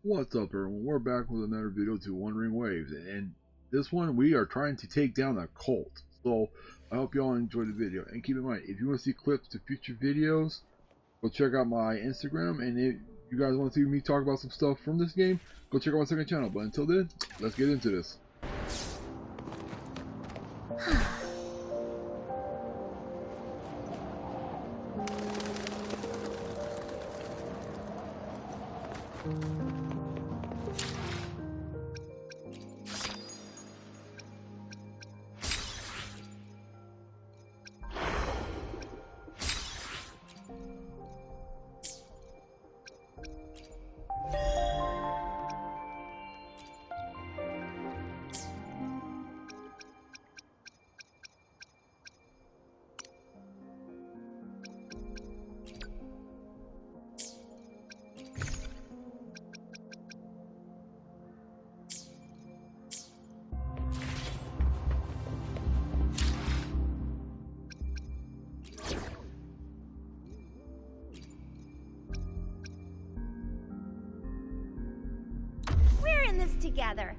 What's up, everyone? We're back with another video to Wuthering Waves, and this one we are trying to take down a cult. So I hope y'all enjoyed the video, and keep in mind, if you want to see clips to future videos, go check out my Instagram, and if you guys want to see me talk about some stuff from this game, go check out my second channel. But until then, let's get into this. We're in this together.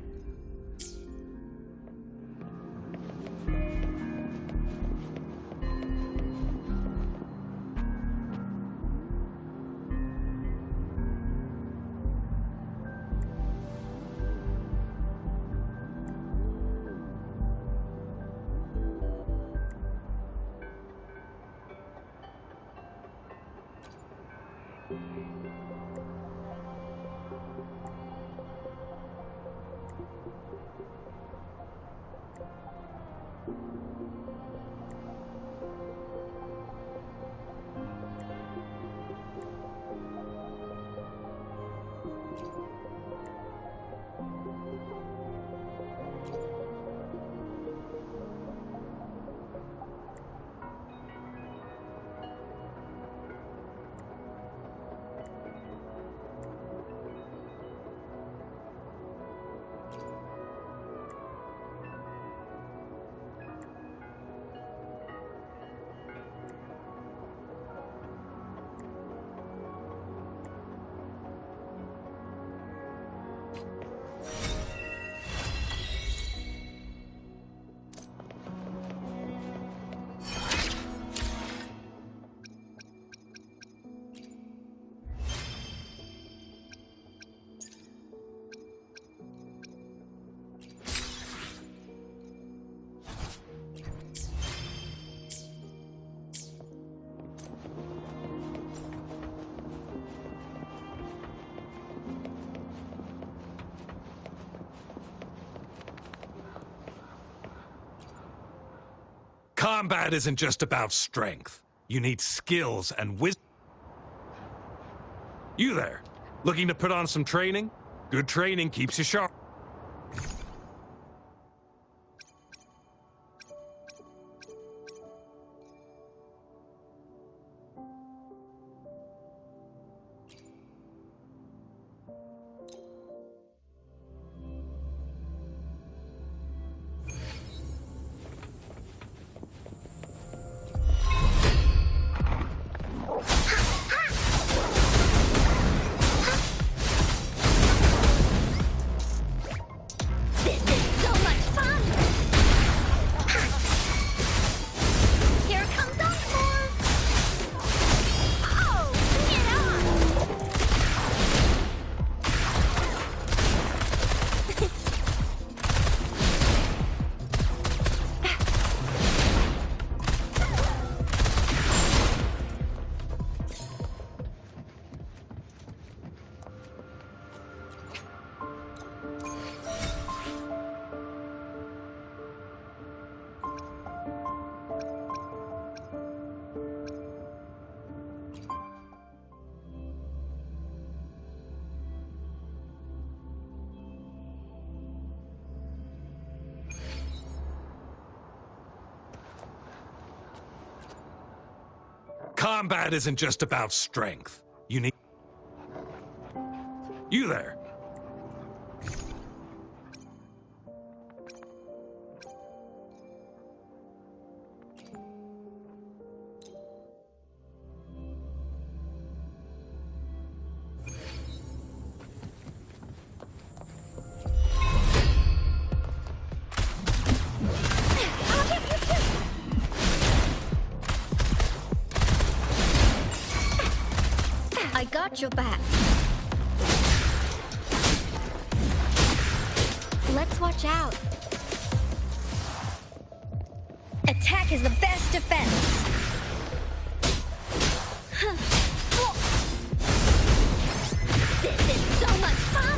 Combat isn't just about strength. You need skills and wisdom. You there, looking to put on some training? Good training keeps you sharp. Combat isn't just about strength. You need... You there. Watch your back. Let's watch out. Attack is the best defense. This is so much fun.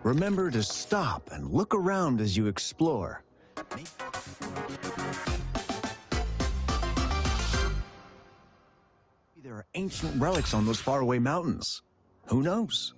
Remember to stop and look around as you explore. Maybe there are ancient relics on those faraway mountains. Who knows?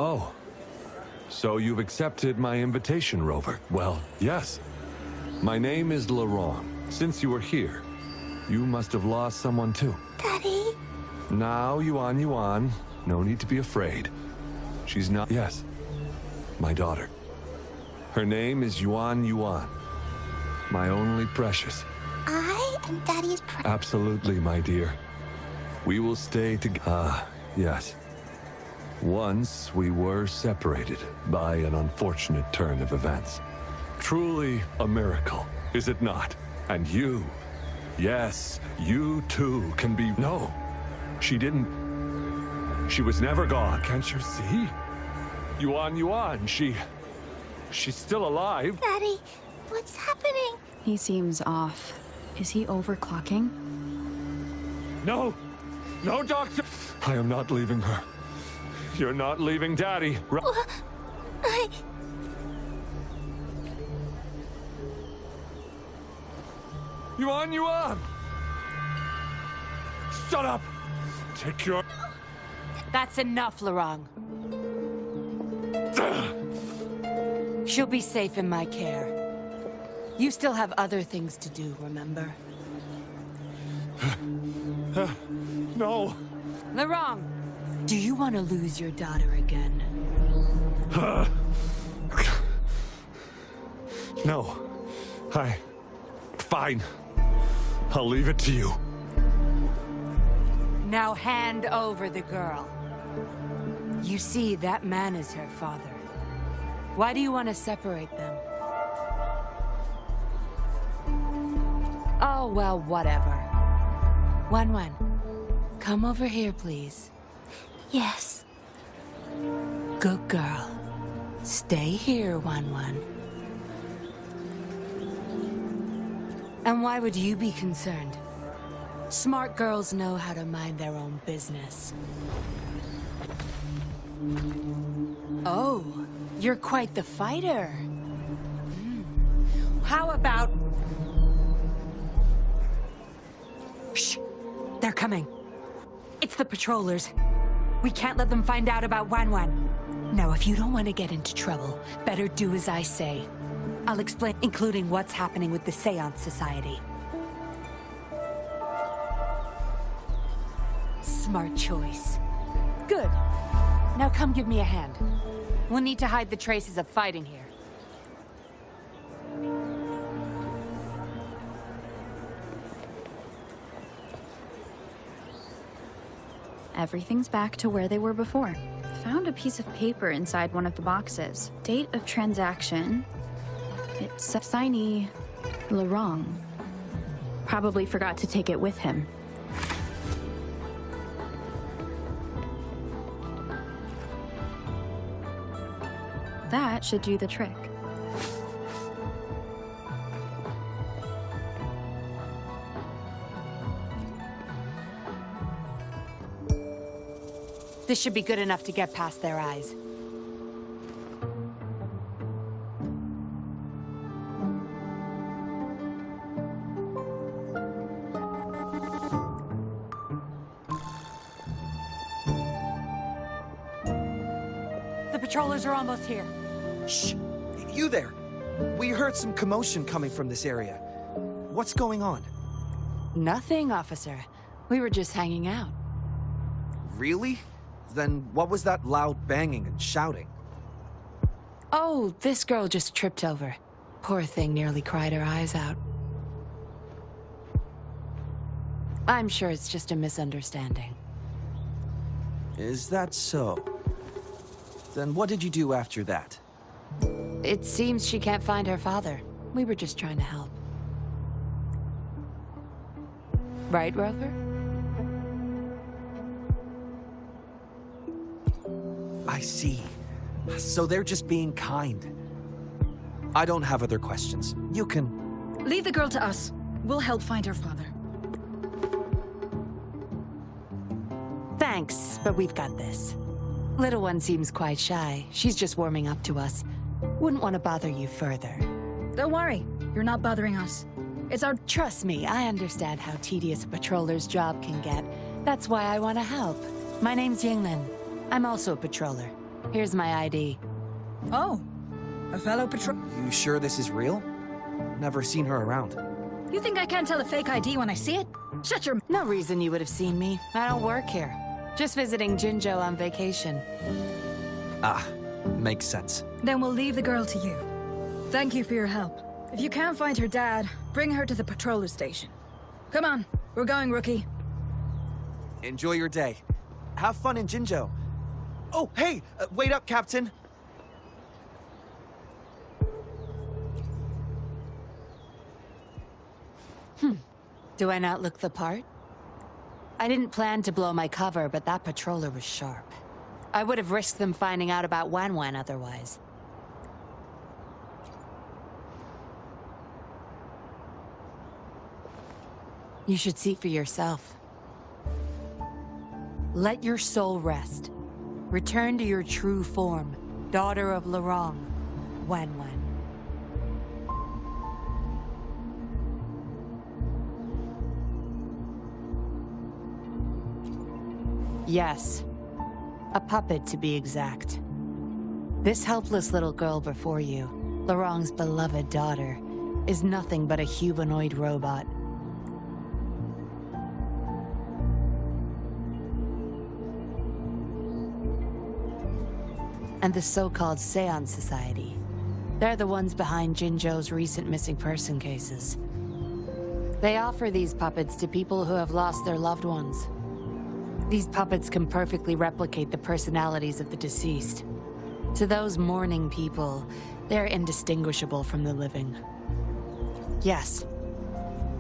Oh, so you've accepted my invitation, Rover. Well, yes. My name is Laurent. Since you were here, you must have lost someone too. Daddy? Now, Yuan. No need to be afraid. She's not... Yes, my daughter. Her name is Yuan. My only precious. I am Daddy's Absolutely, my dear. We will stay together. Ah, yes. Once we were separated by an unfortunate turn of events. Truly a miracle, is it not? And you, yes, you too can be... No, she didn't. She was never gone, can't you see? Yuan, she's still alive. Daddy, what's happening? He seems off. Is he overclocking? No, doctor. I am not leaving her. You're not leaving Daddy. Yuan! Shut up! Take your... That's enough, Lorong. She'll be safe in my care. You still have other things to do, remember? No! Lorong, do you want to lose your daughter again? No. Fine. I'll leave it to you. Now hand over the girl. You see, that man is her father. Why do you want to separate them? Oh, well, whatever. Wan, come over here, please. Yes. Good girl. Stay here, Wan. And why would you be concerned? Smart girls know how to mind their own business. Oh, you're quite the fighter. How about... Shh! They're coming. It's the patrollers. We can't let them find out about Wan. Now, if you don't want to get into trouble, better do as I say. I'll explain, including what's happening with the Seance Society. Smart choice. Good. Now come give me a hand. We'll need to hide the traces of fighting here. Everything's back to where they were before. Found a piece of paper inside one of the boxes. Date of transaction. It's signee Lorong. Probably forgot to take it with him. That should do the trick. This should be good enough to get past their eyes. The patrollers are almost here. Shh! You there! We heard some commotion coming from this area. What's going on? Nothing, officer. We were just hanging out. Really? Then what was that loud banging and shouting? Oh, this girl just tripped over. Poor thing nearly cried her eyes out. I'm sure it's just a misunderstanding. Is that so? Then what did you do after that? It seems she can't find her father. We were just trying to help. Right, Rover? I see. So they're just being kind. I don't have other questions. You can... Leave the girl to us. We'll help find her father. Thanks, but we've got this. Little one seems quite shy. She's just warming up to us. Wouldn't want to bother you further. Don't worry. You're not bothering us. It's our... Trust me, I understand how tedious a patroller's job can get. That's why I want to help. My name's Yinglin. I'm also a patroller. Here's my ID. Oh. A fellow patrol... You sure this is real? Never seen her around. You think I can't tell a fake ID when I see it? Shut your... No reason you would have seen me. I don't work here. Just visiting Jinzhou on vacation. Ah, makes sense. Then we'll leave the girl to you. Thank you for your help. If you can't find her dad, bring her to the patroller station. Come on, we're going, Rookie. Enjoy your day. Have fun in Jinzhou. Oh, hey! Wait up, Captain! Do I not look the part? I didn't plan to blow my cover, but that patroller was sharp. I would have risked them finding out about Wan otherwise. You should see for yourself. Let your soul rest. Return to your true form, daughter of Lorong, Wan. Yes. A puppet, to be exact. This helpless little girl before you, Laurent's beloved daughter, is nothing but a humanoid robot. And the so-called Seance Society. They're the ones behind Jinzhou's recent missing person cases. They offer these puppets to people who have lost their loved ones. These puppets can perfectly replicate the personalities of the deceased. To those mourning people, they're indistinguishable from the living. Yes.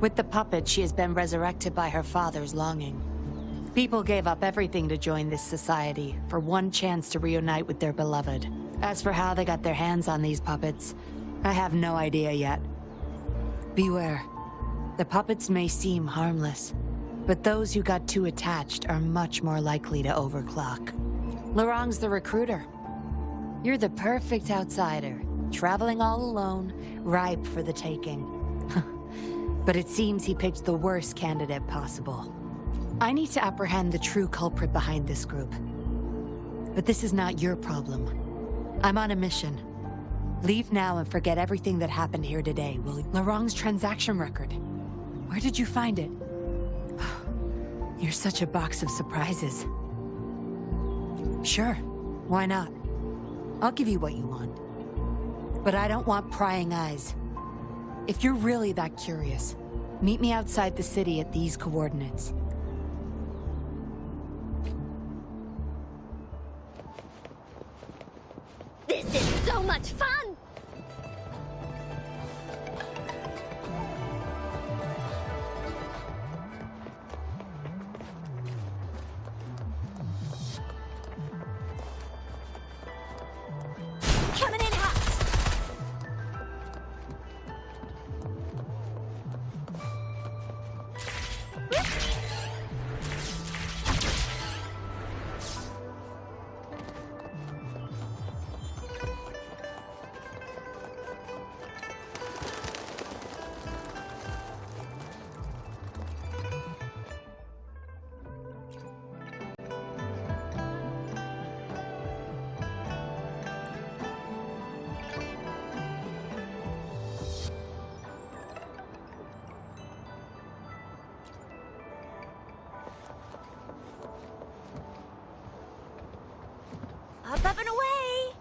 With the puppet, she has been resurrected by her father's longing. People gave up everything to join this society for one chance to reunite with their beloved. As for how they got their hands on these puppets, I have no idea yet. Beware. The puppets may seem harmless, but those who got too attached are much more likely to overclock. Laurent's the recruiter. You're the perfect outsider, traveling all alone, ripe for the taking. But it seems he picked the worst candidate possible. I need to apprehend the true culprit behind this group. But this is not your problem. I'm on a mission. Leave now and forget everything that happened here today, will you? Laurent's transaction record. Where did you find it? You're such a box of surprises. Sure, why not? I'll give you what you want. But I don't want prying eyes. If you're really that curious, meet me outside the city at these coordinates. This is so much fun! Coming in hot! Up and away!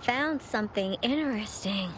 Found something interesting.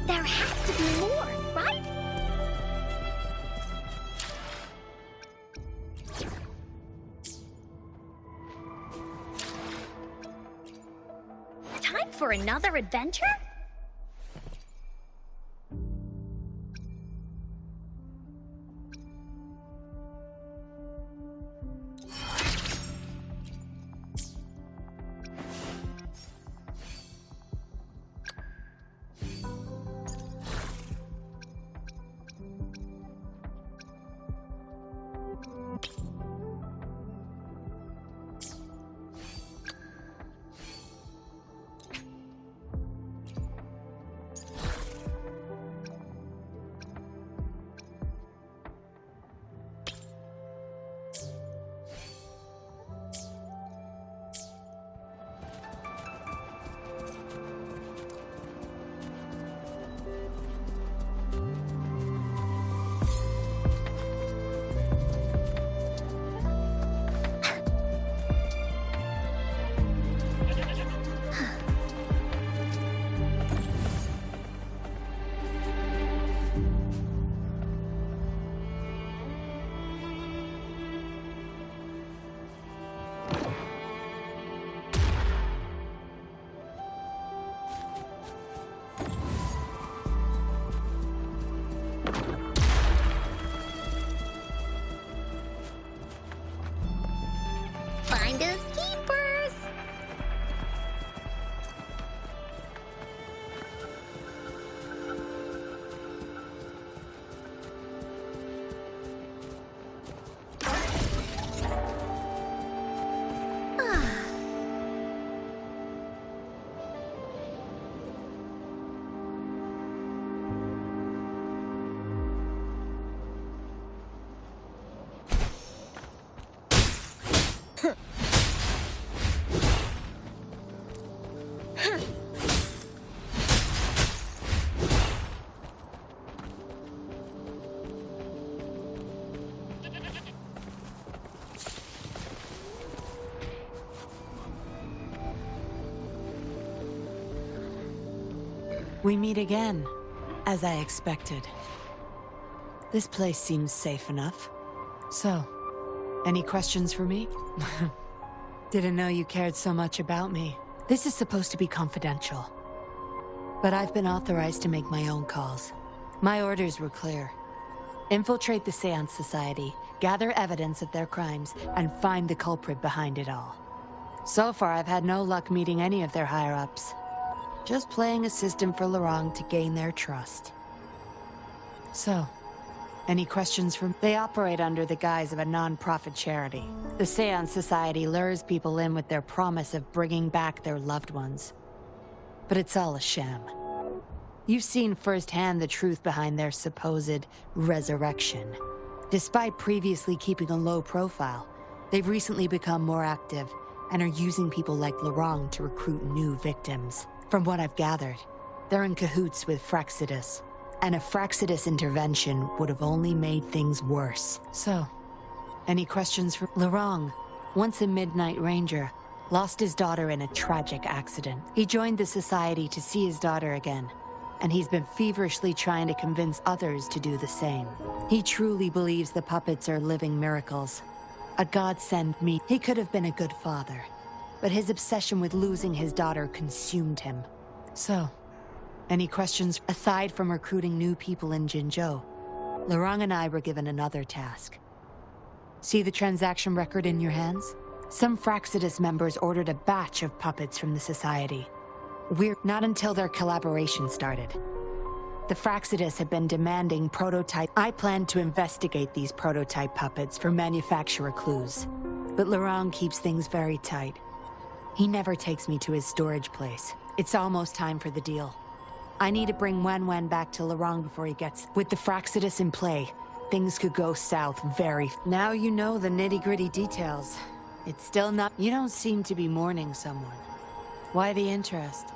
There has to be more, right? Time for another adventure? Finders keepers. We meet again, as I expected. This place seems safe enough. So, any questions for me? Didn't know you cared so much about me. This is supposed to be confidential. But I've been authorized to make my own calls. My orders were clear. Infiltrate the Seance Society, gather evidence of their crimes, and find the culprit behind it all. So far, I've had no luck meeting any of their higher-ups. Just playing a system for Lorang to gain their trust. So, any questions from... They operate under the guise of a non-profit charity. The Seance Society lures people in with their promise of bringing back their loved ones. But it's all a sham. You've seen firsthand the truth behind their supposed resurrection. Despite previously keeping a low profile, they've recently become more active and are using people like Lorang to recruit new victims. From what I've gathered, they're in cahoots with Fraxidus, and a Fraxidus intervention would have only made things worse. So, any questions for Lorang? Once a Midnight Ranger, lost his daughter in a tragic accident. He joined the Society to see his daughter again, and he's been feverishly trying to convince others to do the same. He truly believes the puppets are living miracles. A godsend me. He could have been a good father, but his obsession with losing his daughter consumed him. So, any questions? Aside from recruiting new people in Jinzhou, Lorang and I were given another task. See the transaction record in your hands? Some Fraxidus members ordered a batch of puppets from the Society. We're not until their collaboration started. The Fraxidus have been demanding prototype. I plan to investigate these prototype puppets for manufacturer clues, but Lorang keeps things very tight. He never takes me to his storage place. It's almost time for the deal. I need to bring Wen back to Lorang before he gets... With the Fraxidus in play, things could go south very... Now you know the nitty-gritty details. It's still not... You don't seem to be mourning someone. Why the interest?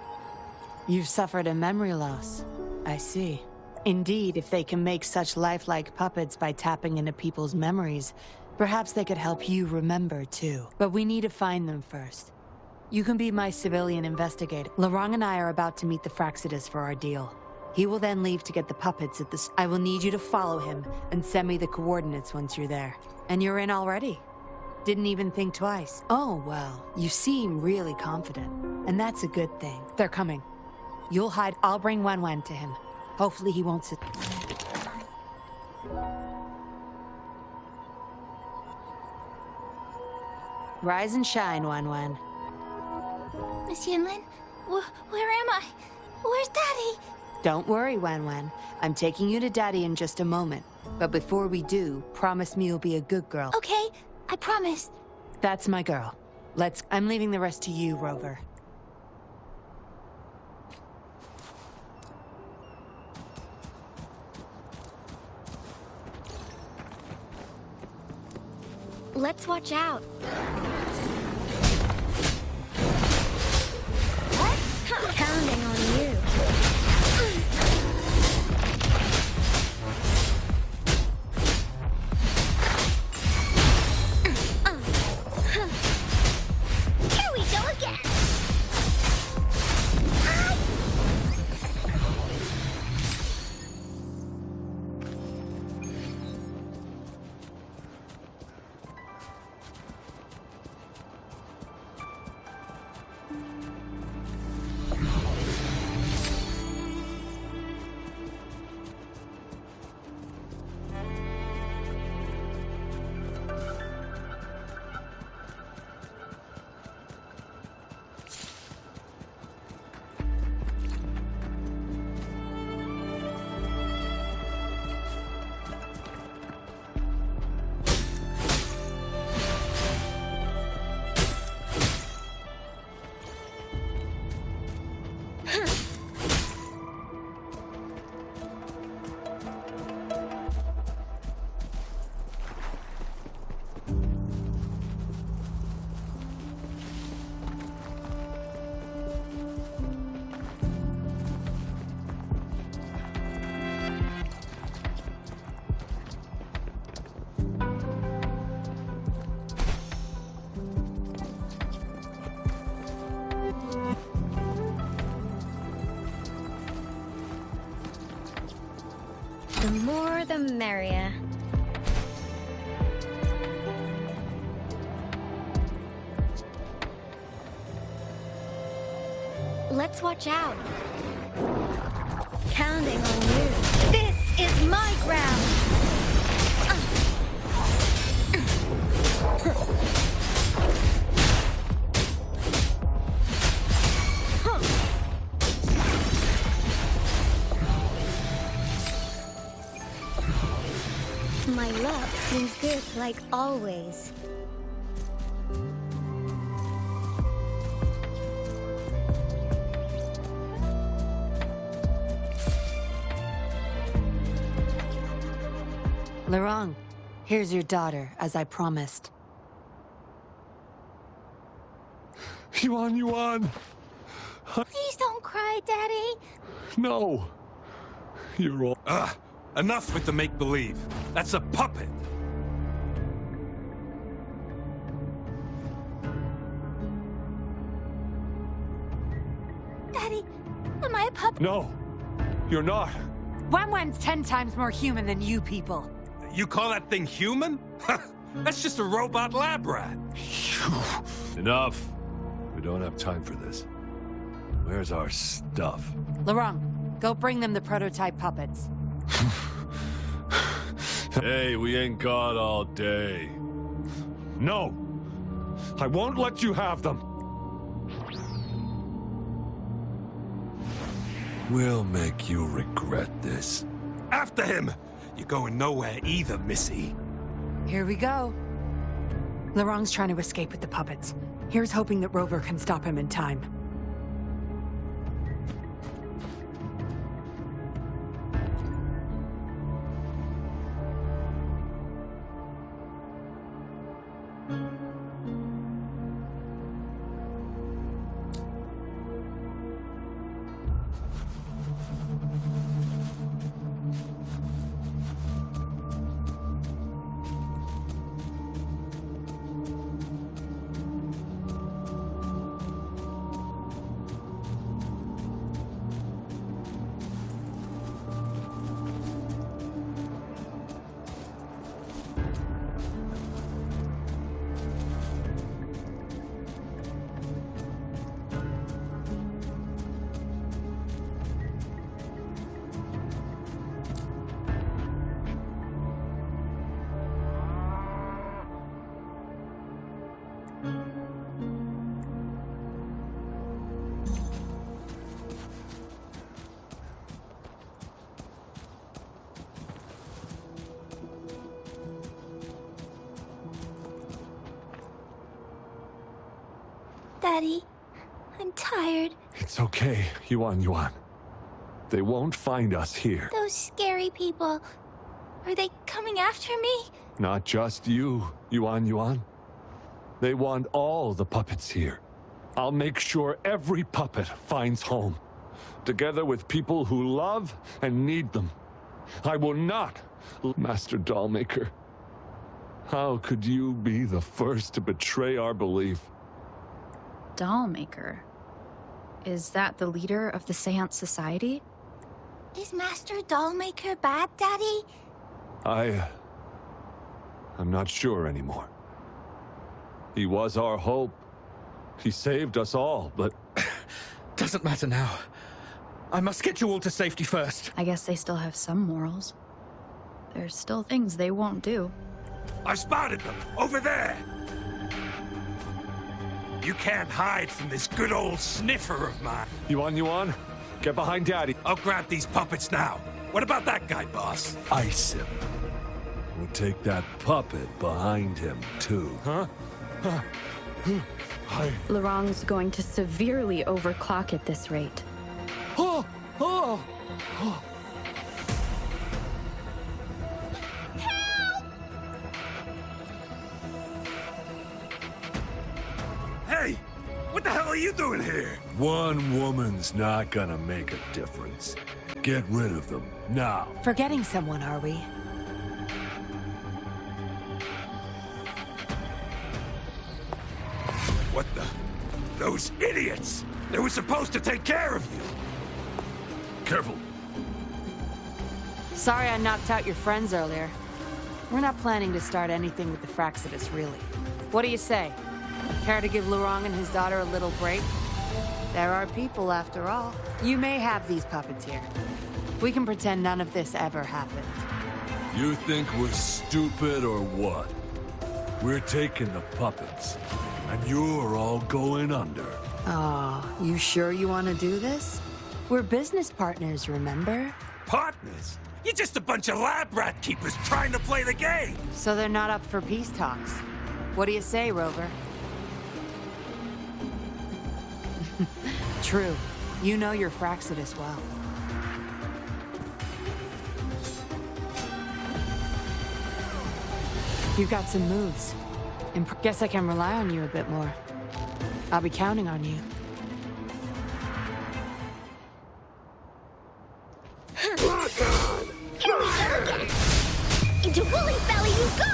You've suffered a memory loss. I see. Indeed, if they can make such lifelike puppets by tapping into people's memories, perhaps they could help you remember too. But we need to find them first. You can be my civilian investigator. Lorang and I are about to meet the Fraxidus for our deal. He will then leave to get the puppets at the... I will need you to follow him and send me the coordinates once you're there. And you're in already. Didn't even think twice. Oh, well, you seem really confident. And that's a good thing. They're coming. You'll hide. I'll bring Wen to him. Hopefully he won't sit... Rise and shine, Wen. Miss Yinlin, where am I? Where's Daddy? Don't worry, Wen. I'm taking you to Daddy in just a moment. But before we do, promise me you'll be a good girl. Okay, I promise. That's my girl. I'm leaving the rest to you, Rover. Let's watch out. Counting on you. Here we go again. The more the merrier. Let's watch out. Counting on you. This is my ground. My luck seems good like always. Lorong, here's your daughter, as I promised. Yuan! Please don't cry, Daddy. No! You're all... Enough with the make-believe. That's a puppet. Daddy, am I a puppet? No! You're not! Wen's 10 times more human than you people. You call that thing human? That's just a robot lab rat. Enough! We don't have time for this. Where's our stuff? Lorong, go bring them the prototype puppets. Hey, we ain't got all day. No! I won't let you have them! We'll make you regret this. After him! You're going nowhere either, Missy. Here we go. Lorong's trying to escape with the puppets. Here's hoping that Rover can stop him in time. Daddy. I'm tired. It's okay, Yuan Yuan. They won't find us here. Those scary people. Are they coming after me? Not just you, Yuan Yuan. They want all the puppets here. I'll make sure every puppet finds home, together with people who love and need them. I will not, Master Dollmaker. How could you be the first to betray our belief? Dollmaker? Is that the leader of the Seance Society? Is Master Dollmaker bad, Daddy? I'm not sure anymore. He was our hope. He saved us all, but... Doesn't matter now. I must get you all to safety first. I guess they still have some morals. There's still things they won't do. I spotted them, over there! You can't hide from this good old sniffer of mine. Yuan Yuan, get behind Daddy. I'll grab these puppets now. What about that guy, boss? Ice him. We'll take that puppet behind him, too. Huh? Larong's going to severely overclock at this rate. Oh! Oh! Oh! Hey! What the hell are you doing here? One woman's not gonna make a difference. Get rid of them, now. Forgetting someone, are we? What the? Those idiots! They were supposed to take care of you! Careful. Sorry I knocked out your friends earlier. We're not planning to start anything with the Fraxidus, really. What do you say? Care to give Lurong and his daughter a little break? There are people, after all. You may have these puppets here. We can pretend none of this ever happened. You think we're stupid or what? We're taking the puppets, and you're all going under. Aw, you sure you want to do this? We're business partners, remember? Partners? You're just a bunch of lab rat keepers trying to play the game! So they're not up for peace talks. What do you say, Rover? True. You know your Fraxidus well. You've got some moves. Guess I can rely on you a bit more. I'll be counting on you. Here we go again! Into Woolly's belly you go!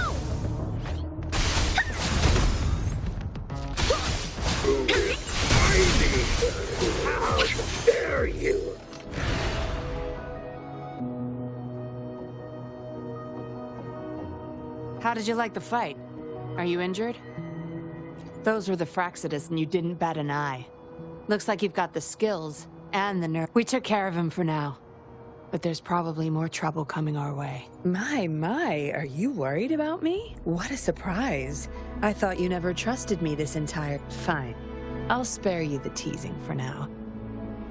How dare you! How did you like the fight? Are you injured? Those were the Fraxidus and you didn't bat an eye. Looks like you've got the skills and the nerve. We took care of him for now. But there's probably more trouble coming our way. My, are you worried about me? What a surprise. I thought you never trusted me this entire... Fine. I'll spare you the teasing for now.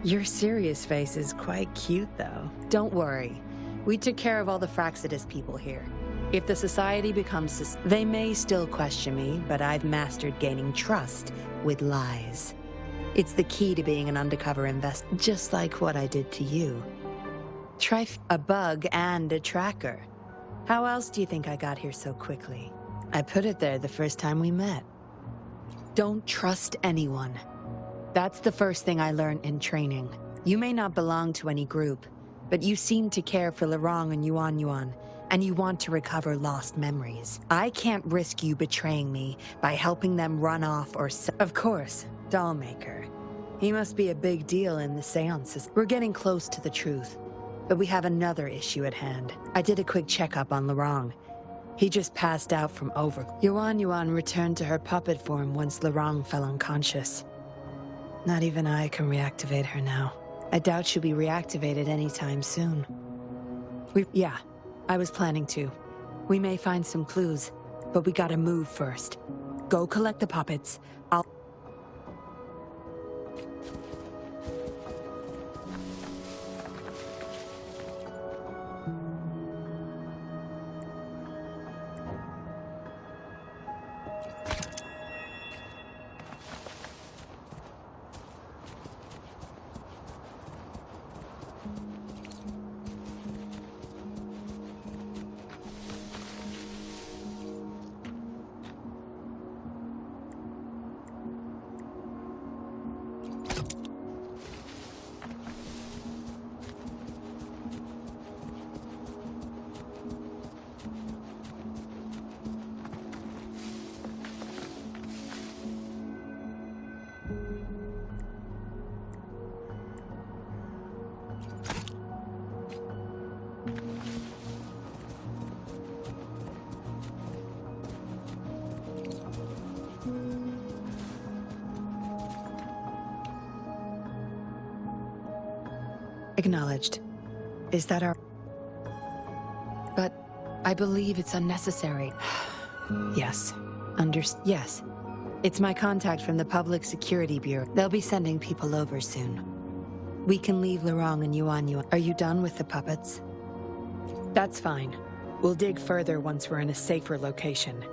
Your serious face is quite cute, though. Don't worry. We took care of all the Fraxidus people here. If the Society becomes... They may still question me, but I've mastered gaining trust with lies. It's the key to being an undercover investor, just like what I did to you. Try a bug and a tracker. How else do you think I got here so quickly? I put it there the first time we met. Don't trust anyone. That's the first thing I learned in training. You may not belong to any group, but you seem to care for Lurong and Yuan Yuan, and you want to recover lost memories. I can't risk you betraying me by helping them run off or... Of course, Dollmaker. He must be a big deal in the seances. We're getting close to the truth. But we have another issue at hand. I did a quick checkup on Lurong. He just passed out from over. Yuan Yuan returned to her puppet form once Lurong fell unconscious. Not even I can reactivate her now. I doubt she'll be reactivated anytime soon. Yeah, I was planning to. We may find some clues, but we gotta move first. Go collect the puppets. I'll... Acknowledged. Is that our... But I believe it's unnecessary. Yes. Yes. It's my contact from the Public Security Bureau. They'll be sending people over soon. We can leave Lorong and Yuan. Are you done with the puppets? That's fine. We'll dig further once we're in a safer location.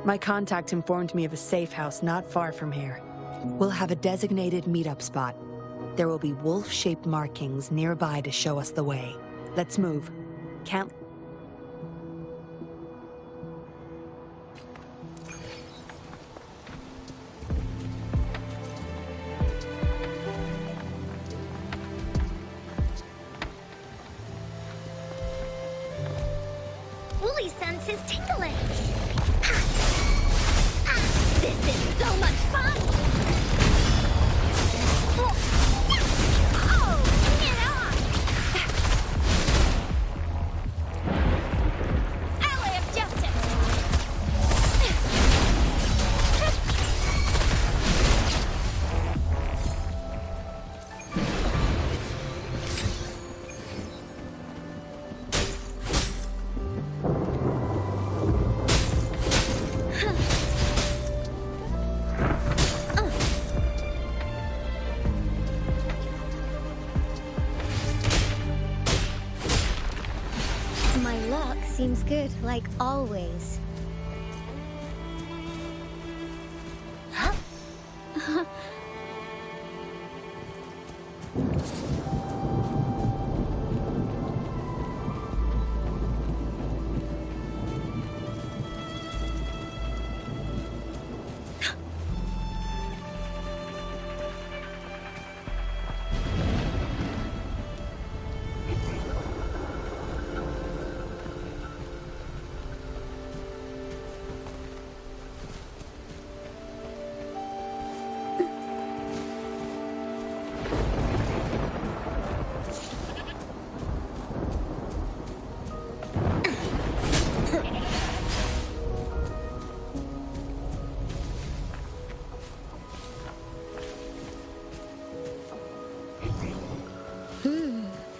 My contact informed me of a safe house not far from here. We'll have a designated meetup spot. There will be wolf-shaped markings nearby to show us the way. Let's move. Can't... Wooly senses tingling. This is so much fun! Oh, get off! Ally of justice! My luck seems good, like always. Huh?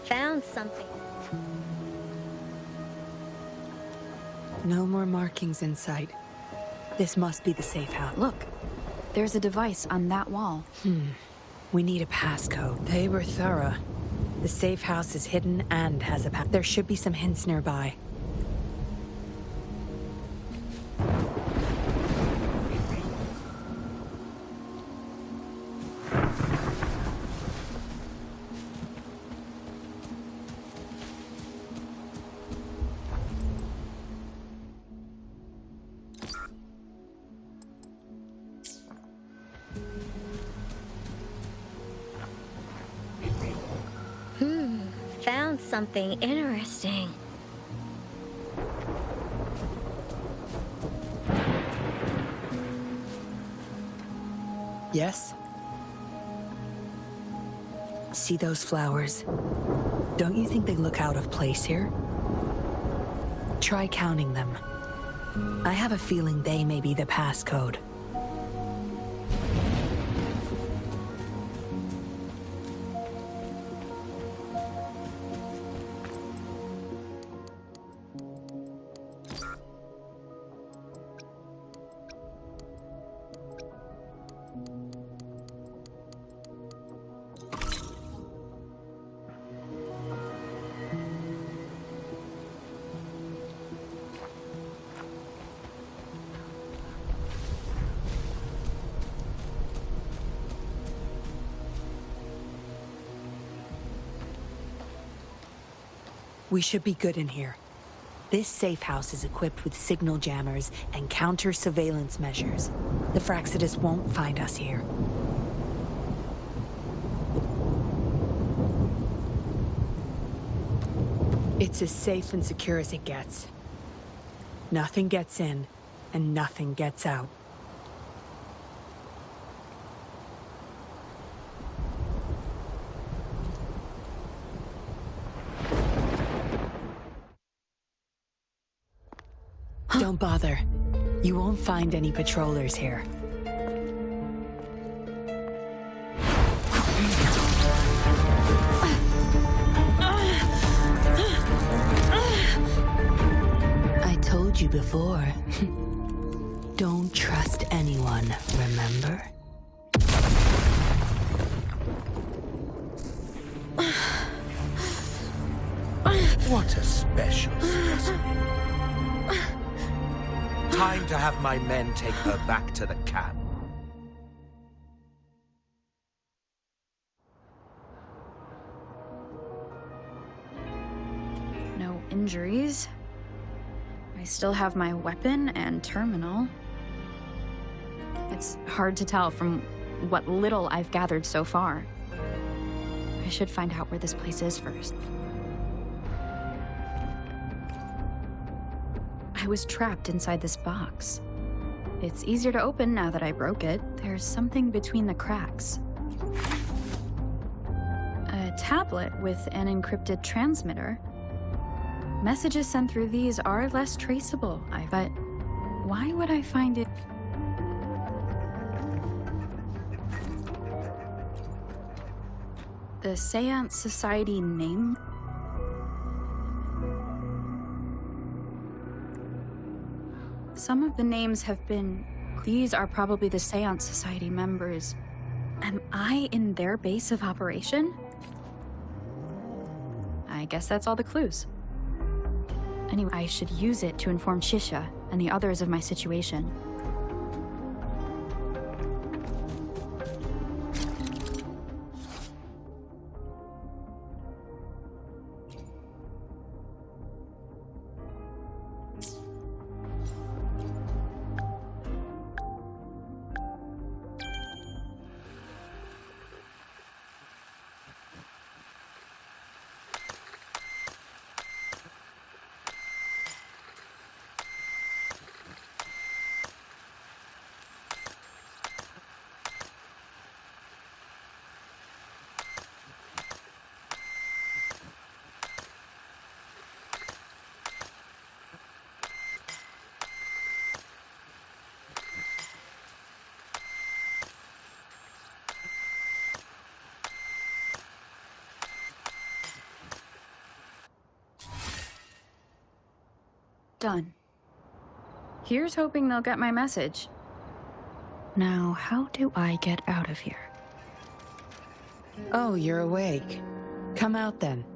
Found something. No more markings in sight. This must be the safe house. Look, there's a device on that wall. We need a passcode. They were thorough. The safe house is hidden and has a there should be some hints nearby. Found something interesting. Yes? See those flowers? Don't you think they look out of place here? Try counting them. I have a feeling they may be the passcode. We should be good in here. This safe house is equipped with signal jammers and counter-surveillance measures. The Fraxidus won't find us here. It's as safe and secure as it gets. Nothing gets in, and nothing gets out. Don't bother. You won't find any patrollers here. before. Don't trust anyone, remember? What a special specimen. Time to have my men take her back to the camp. No injuries. I still have my weapon and terminal. It's hard to tell from what little I've gathered so far. I should find out where this place is first. I was trapped inside this box. It's easier to open now that I broke it. There's something between the cracks. A tablet with an encrypted transmitter. Messages sent through these are less traceable, but why would I find it? The Seance Society name? Some of the names have been... These are probably the Seance Society members. Am I in their base of operation? I guess that's all the clues. Anyway, I should use it to inform Shisha and the others of my situation. Done. Here's hoping they'll get my message. Now, how do I get out of here? Oh, you're awake. Come out then.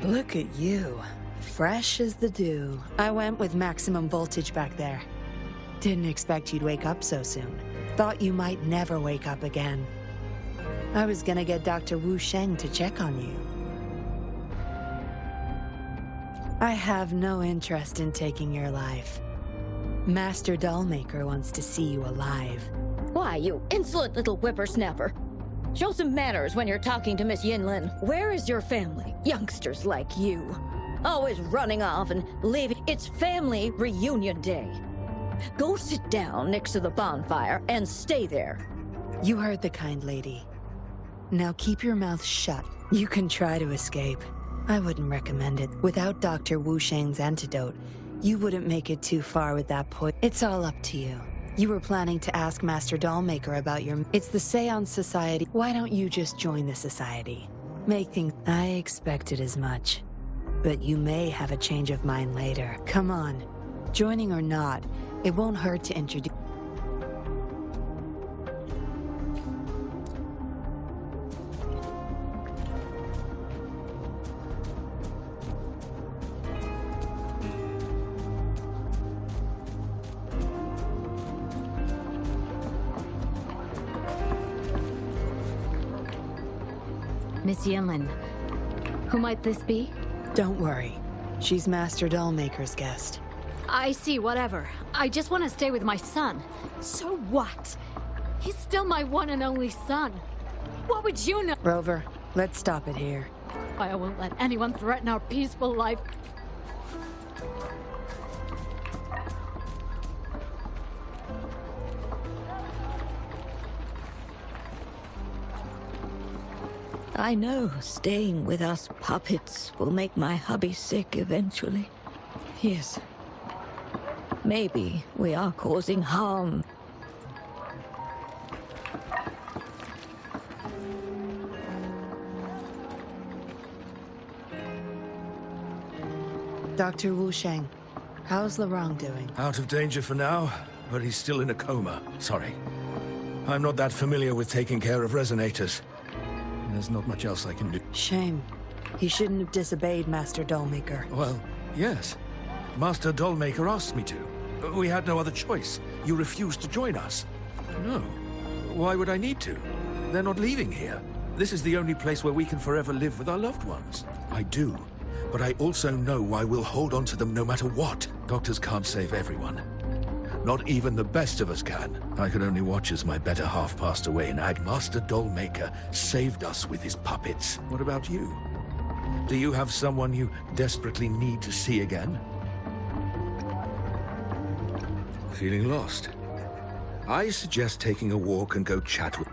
Look at you. Fresh as the dew. I went with maximum voltage back there. Didn't expect you'd wake up so soon. Thought you might never wake up again. I was gonna get Dr. Wu Sheng to check on you. I have no interest in taking your life. Master Dollmaker wants to see you alive. Why, you insolent little whippersnapper. Show some manners when you're talking to Miss Yinlin. Where is your family? Youngsters like you. Always running off and leaving. It's family reunion day. Go sit down next to the bonfire and stay there. You heard the kind lady. Now keep your mouth shut. You can try to escape. I wouldn't recommend it. Without Dr. Wu Sheng's antidote, you wouldn't make it too far with that poison. It's all up to you. You were planning to ask Master Dollmaker about your... It's the Seance Society. Why don't you just join the Society? Make things... I expected as much. But you may have a change of mind later. Come on. Joining or not, it won't hurt to introduce... Miss Yinlin, who might this be? Don't worry. She's Master Dollmaker's guest. I see, whatever. I just want to stay with my son. So what? He's still my one and only son. What would you know? Rover, let's stop it here. I won't let anyone threaten our peaceful life. I know staying with us puppets will make my hubby sick eventually. Yes. Maybe we are causing harm. Dr. Wu Sheng, how's Lorang doing? Out of danger for now, but he's still in a coma. Sorry. I'm not that familiar with taking care of resonators. There's not much else I can do. Shame. He shouldn't have disobeyed Master Dollmaker. Well, yes. Master Dollmaker asked me to. We had no other choice. You refused to join us. No. Why would I need to? They're not leaving here. This is the only place where we can forever live with our loved ones. I do. But I also know I will hold on to them no matter what. Doctors can't save everyone. Not even the best of us can. I could only watch as my better half passed away in ag. Master Dollmaker saved us with his puppets. What about you? Do you have someone you desperately need to see again? Feeling lost? I suggest taking a walk and go chat with...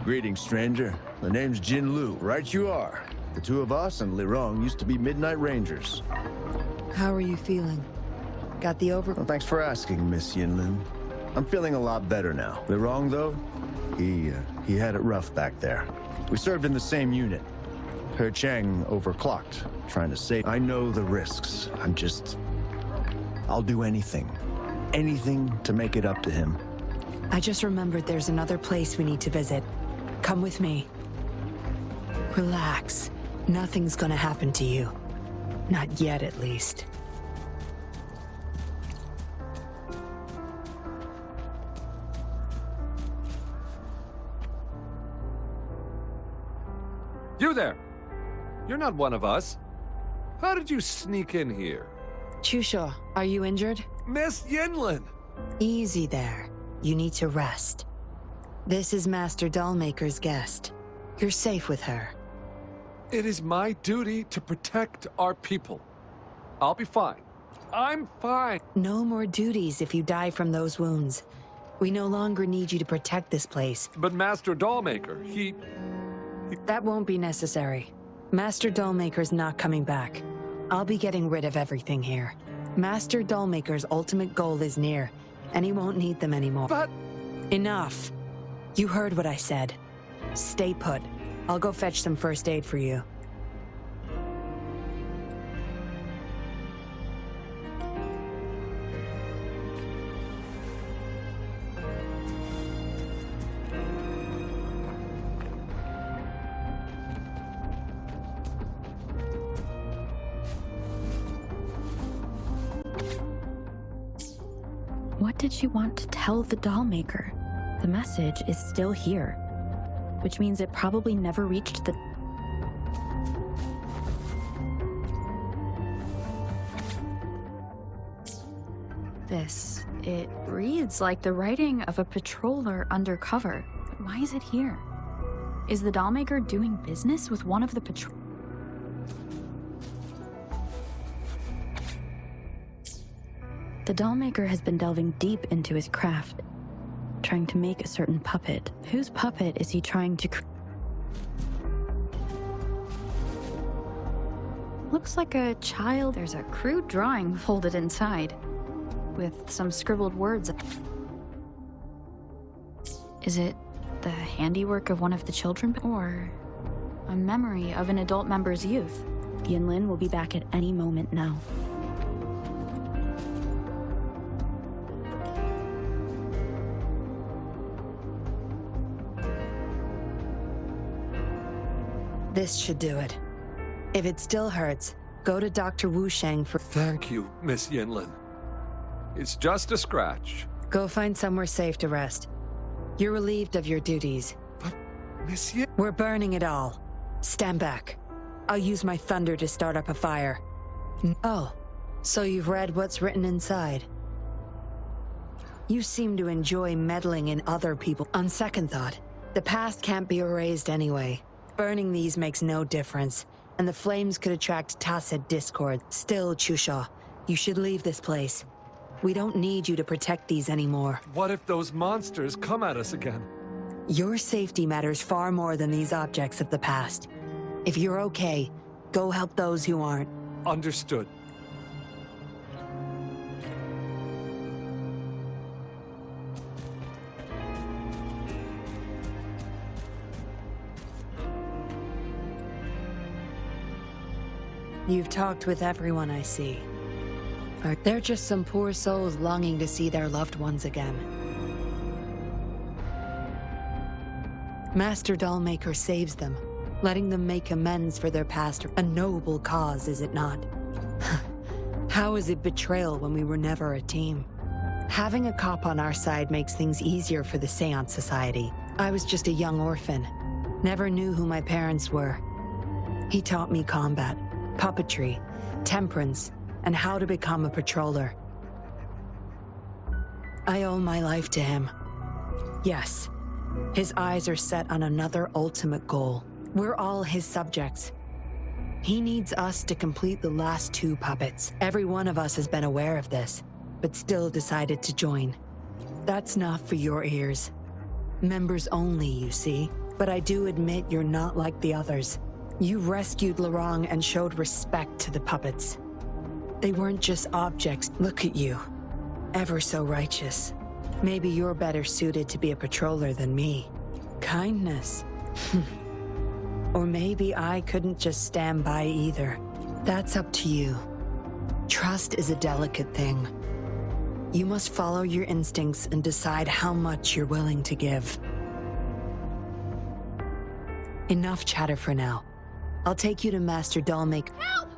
Greetings, stranger. The name's Jin Lu. Right you are. The two of us and Lirong used to be Midnight Rangers. How are you feeling? Got the over... Well, thanks for asking, Miss Yinlin. I'm feeling a lot better now. Lirong, though, he had it rough back there. We served in the same unit. Her Chang overclocked, trying to save... I know the risks. I'll do anything. Anything to make it up to him. I just remembered there's another place we need to visit. Come with me. Relax. Nothing's gonna happen to you. Not yet, at least. You there! You're not one of us. How did you sneak in here? Chusha, are you injured? Miss Yinlin! Easy there. You need to rest. This is Master Dollmaker's guest. You're safe with her. It is my duty to protect our people. I'll be fine. I'm fine. No more duties if you die from those wounds. We no longer need you to protect this place. But Master Dollmaker, he... That won't be necessary. Master Dollmaker's not coming back. I'll be getting rid of everything here. Master Dollmaker's ultimate goal is near, and he won't need them anymore. But... Enough. You heard what I said. Stay put. I'll go fetch some first aid for you. What did she want to tell the Dollmaker? The message is still here, which means it probably never reached the... It reads like the writing of a patroller undercover. Why is it here? Is the Dollmaker doing business with one of the patrol... The Dollmaker has been delving deep into his craft, trying to make a certain puppet. Whose puppet is he trying to... Looks like a child. There's a crude drawing folded inside, with some scribbled words. Is it the handiwork of one of the children, or a memory of an adult member's youth? Yinlin will be back at any moment now. This should do it. If it still hurts, go to Dr. Wu Sheng for... Thank you, Miss Yinlin. It's just a scratch. Go find somewhere safe to rest. You're relieved of your duties. But, Miss Yin... We're burning it all. Stand back. I'll use my thunder to start up a fire. Oh, so you've read what's written inside. You seem to enjoy meddling in other people. On second thought, the past can't be erased anyway. Burning these makes no difference, and the flames could attract tacit discord. Still, Chusha, you should leave this place. We don't need you to protect these anymore. What if those monsters come at us again? Your safety matters far more than these objects of the past. If you're okay, go help those who aren't. Understood. You've talked with everyone I see. They're just some poor souls longing to see their loved ones again. Master Dollmaker saves them, letting them make amends for their past. A noble cause, is it not? How is it betrayal when we were never a team? Having a cop on our side makes things easier for the Seance Society. I was just a young orphan. Never knew who my parents were. He taught me combat, puppetry, temperance, and how to become a patroller. I owe my life to him. Yes, his eyes are set on another ultimate goal. We're all his subjects. He needs us to complete the last 2 puppets. Every one of us has been aware of this, but still decided to join. That's not for your ears. Members only, you see. But I do admit you're not like the others. You rescued Lorong and showed respect to the puppets. They weren't just objects. Look at you. Ever so righteous. Maybe you're better suited to be a patroller than me. Kindness. Or maybe I couldn't just stand by either. That's up to you. Trust is a delicate thing. You must follow your instincts and decide how much you're willing to give. Enough chatter for now. I'll take you to Master Dollmaker. Help!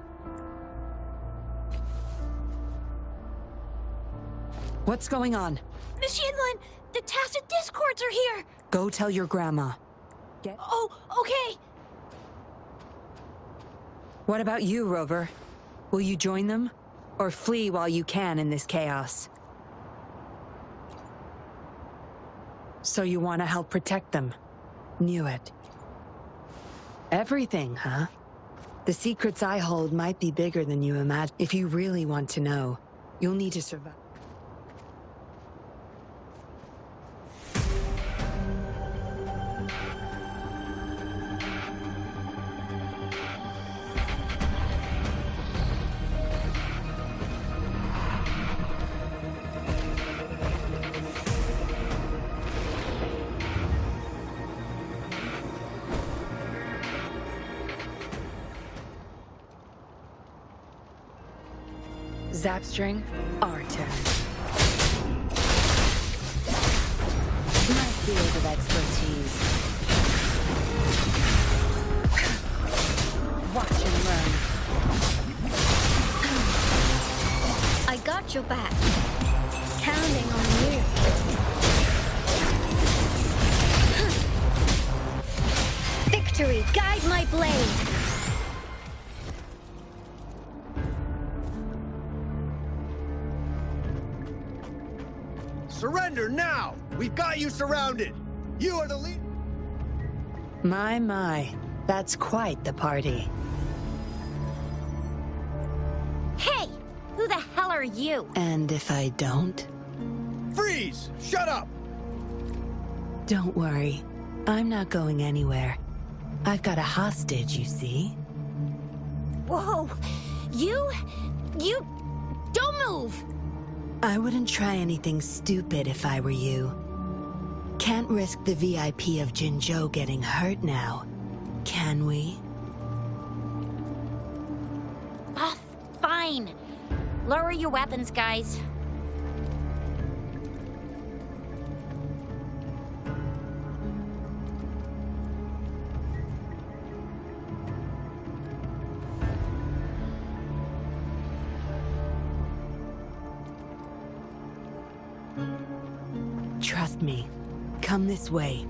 What's going on? Miss Yinlin, the Tacit Discords are here! Go tell your grandma. Oh, okay. What about you, Rover? Will you join them? Or flee while you can in this chaos? So you want to help protect them? Knew it. Everything, huh? The secrets I hold might be bigger than you imagine. If you really want to know, you'll need to survive. Zapstring, our turn. My field of expertise. Watch and learn. I got your back. Counting on you. Victory, guide my blade. Surrender now! We've got you surrounded! You are the leader! My. That's quite the party. Hey! Who the hell are you? And if I don't? Freeze! Shut up! Don't worry. I'm not going anywhere. I've got a hostage, you see? Whoa! You don't move! I wouldn't try anything stupid if I were you. Can't risk the VIP of Jinzhou getting hurt now, can we? Ah, fine. Lower your weapons, guys. Trust me. Come this way.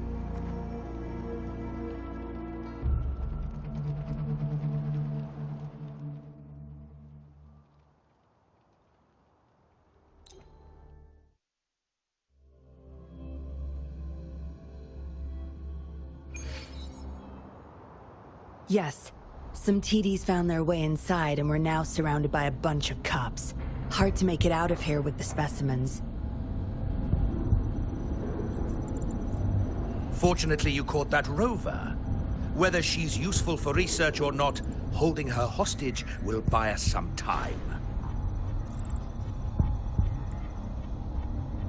Yes. Some TDs found their way inside and we're now surrounded by a bunch of cops. Hard to make it out of here with the specimens. Fortunately, you caught that rover. Whether she's useful for research or not, holding her hostage will buy us some time.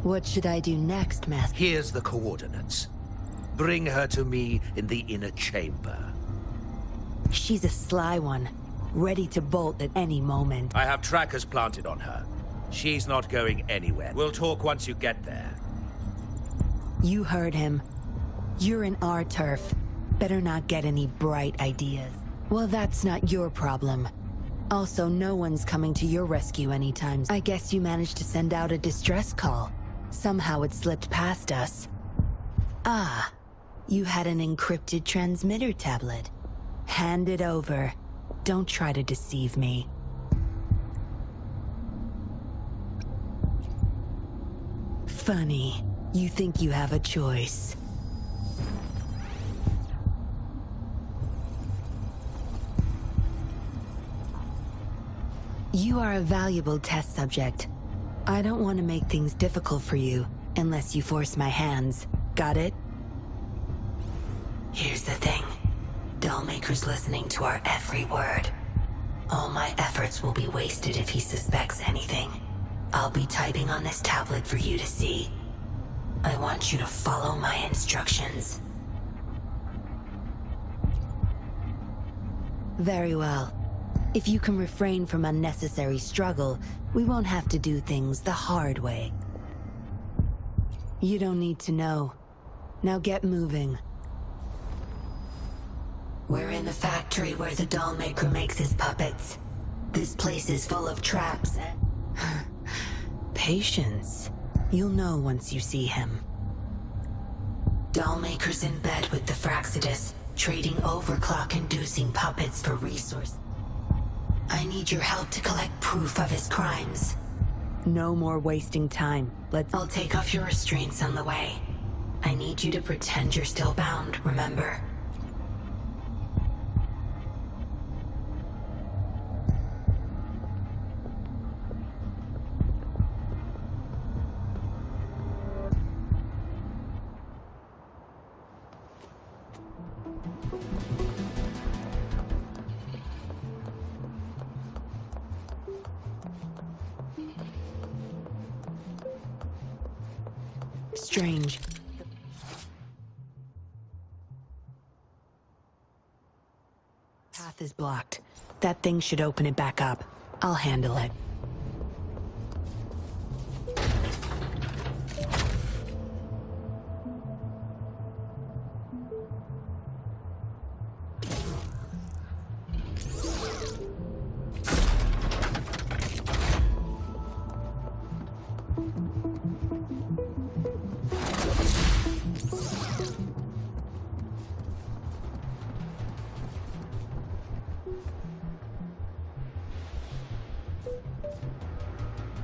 What should I do next, Master? Here's the coordinates. Bring her to me in the inner chamber. She's a sly one, ready to bolt at any moment. I have trackers planted on her. She's not going anywhere. We'll talk once you get there. You heard him. You're in our turf. Better not get any bright ideas. Well, that's not your problem. Also, no one's coming to your rescue anytime. I guess you managed to send out a distress call. Somehow it slipped past us. Ah, you had an encrypted transmitter tablet. Hand it over. Don't try to deceive me. Funny. You think you have a choice. You are a valuable test subject. I don't want to make things difficult for you, unless you force my hands. Got it? Here's the thing. Dollmaker's listening to our every word. All my efforts will be wasted if he suspects anything. I'll be typing on this tablet for you to see. I want you to follow my instructions. Very well. If you can refrain from unnecessary struggle, we won't have to do things the hard way. You don't need to know. Now get moving. We're in the factory where the Dollmaker makes his puppets. This place is full of traps and... Patience. You'll know once you see him. Dollmaker's in bed with the Fraxidus, trading overclock-inducing puppets for resources. I need your help to collect proof of his crimes. No more wasting time. I'll take off your restraints on the way. I need you to pretend you're still bound, remember? Strange. Path is blocked. That thing should open it back up. I'll handle it.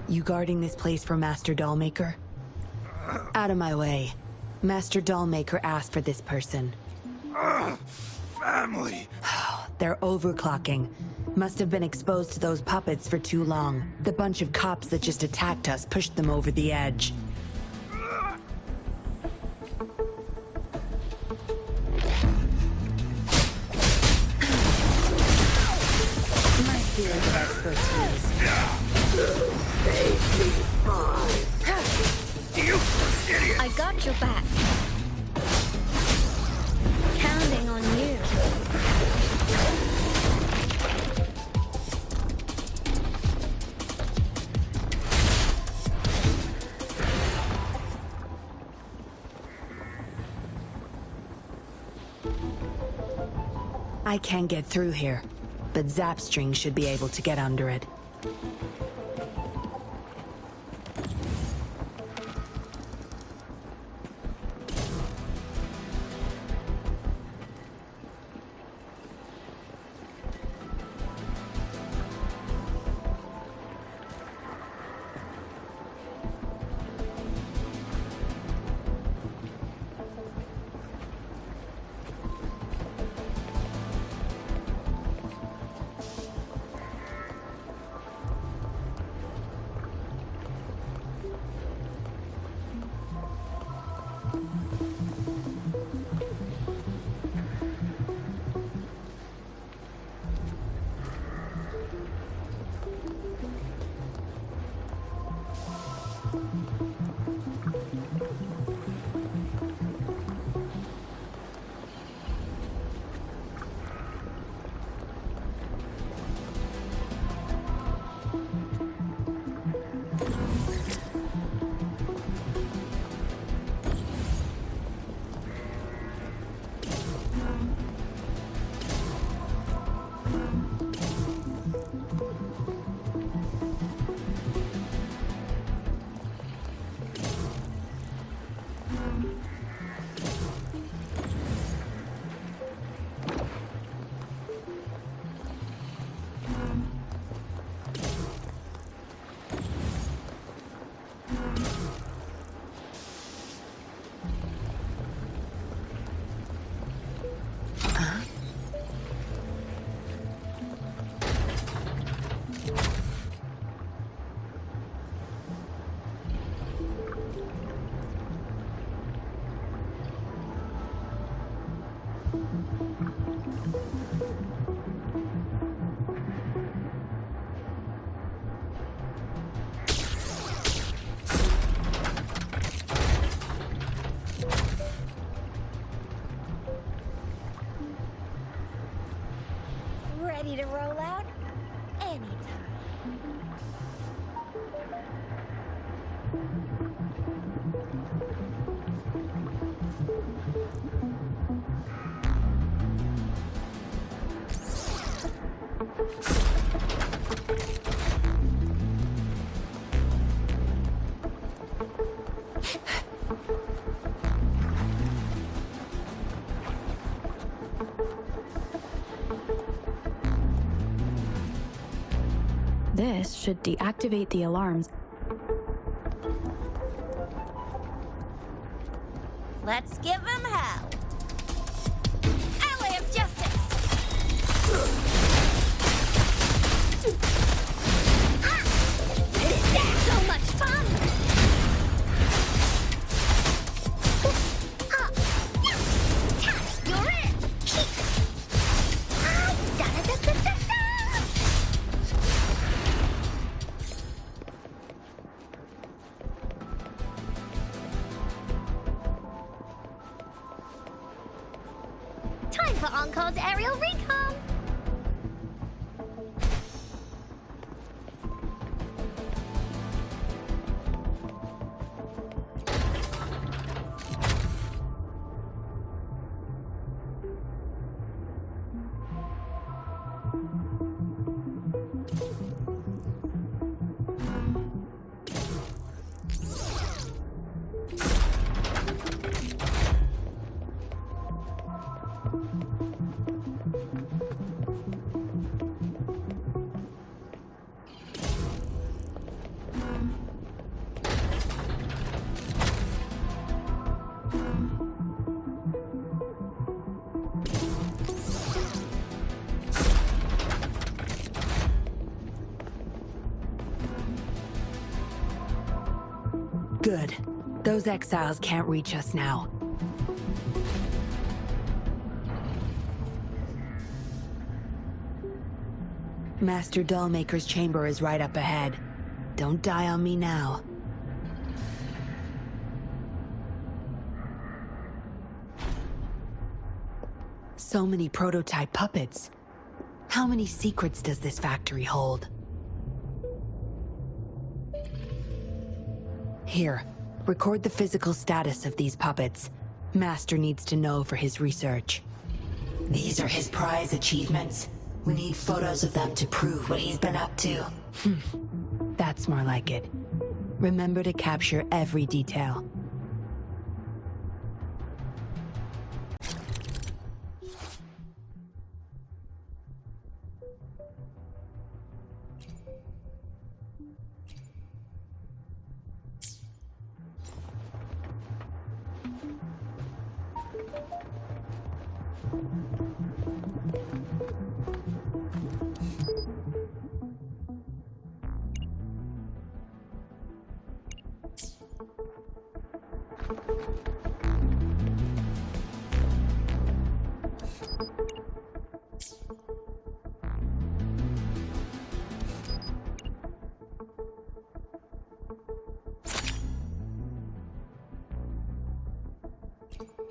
You guarding this place for Master Dollmaker? Out of my way. Master Dollmaker asked for this person. Family! They're overclocking. Must have been exposed to those puppets for too long. The bunch of cops that just attacked us pushed them over the edge. My field of expertise. I got your back. Counting on you. I can't get through here, but Zapstring should be able to get under it. to roll out anytime. This should deactivate the alarms. Let's give him hell. Alley of Justice! This is so much fun! You're in! Da-da-da-da-da-da! Time for Encall's aerial recon! Good. Those exiles can't reach us now. Master Dollmaker's chamber is right up ahead. Don't die on me now. So many prototype puppets. How many secrets does this factory hold? Here, record the physical status of these puppets. Master needs to know for his research. These are his prize achievements. We need photos of them to prove what he's been up to. That's more like it. Remember to capture every detail.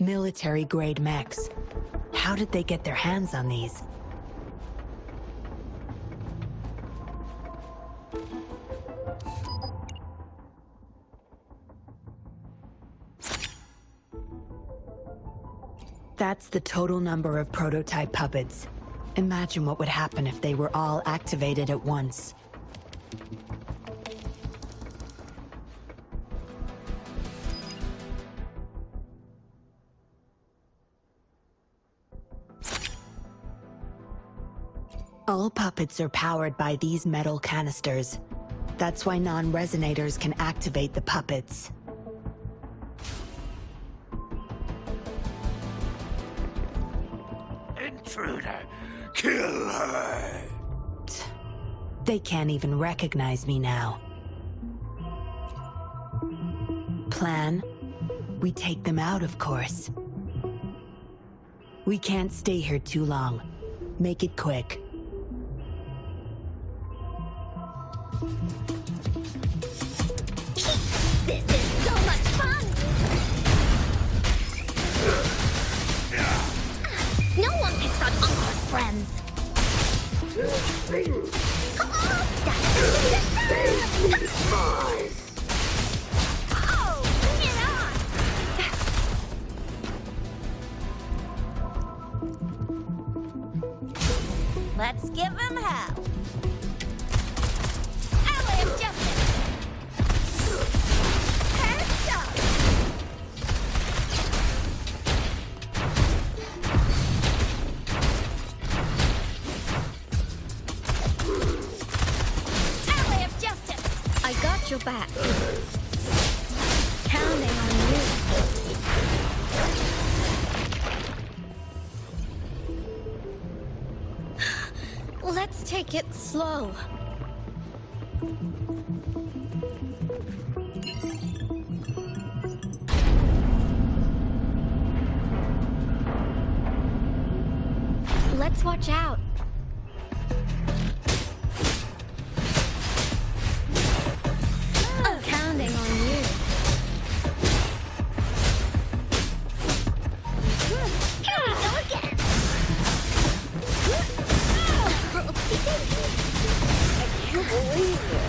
Military-grade mechs. How did they get their hands on these? That's the total number of prototype puppets. Imagine what would happen if they were all activated at once. All puppets are powered by these metal canisters. That's why non-resonators can activate the puppets. Intruder! Kill her! They can't even recognize me now. Plan? We take them out, of course. We can't stay here too long. Make it quick. This is so much fun! No one picks on Uncle's friends. Let's give him hell. Alley of justice. Heads up. Alley of justice. I got your back. Counting on you. Let's take it slow. Let's watch out. I'm counting on you. Here we go again. I can't believe it.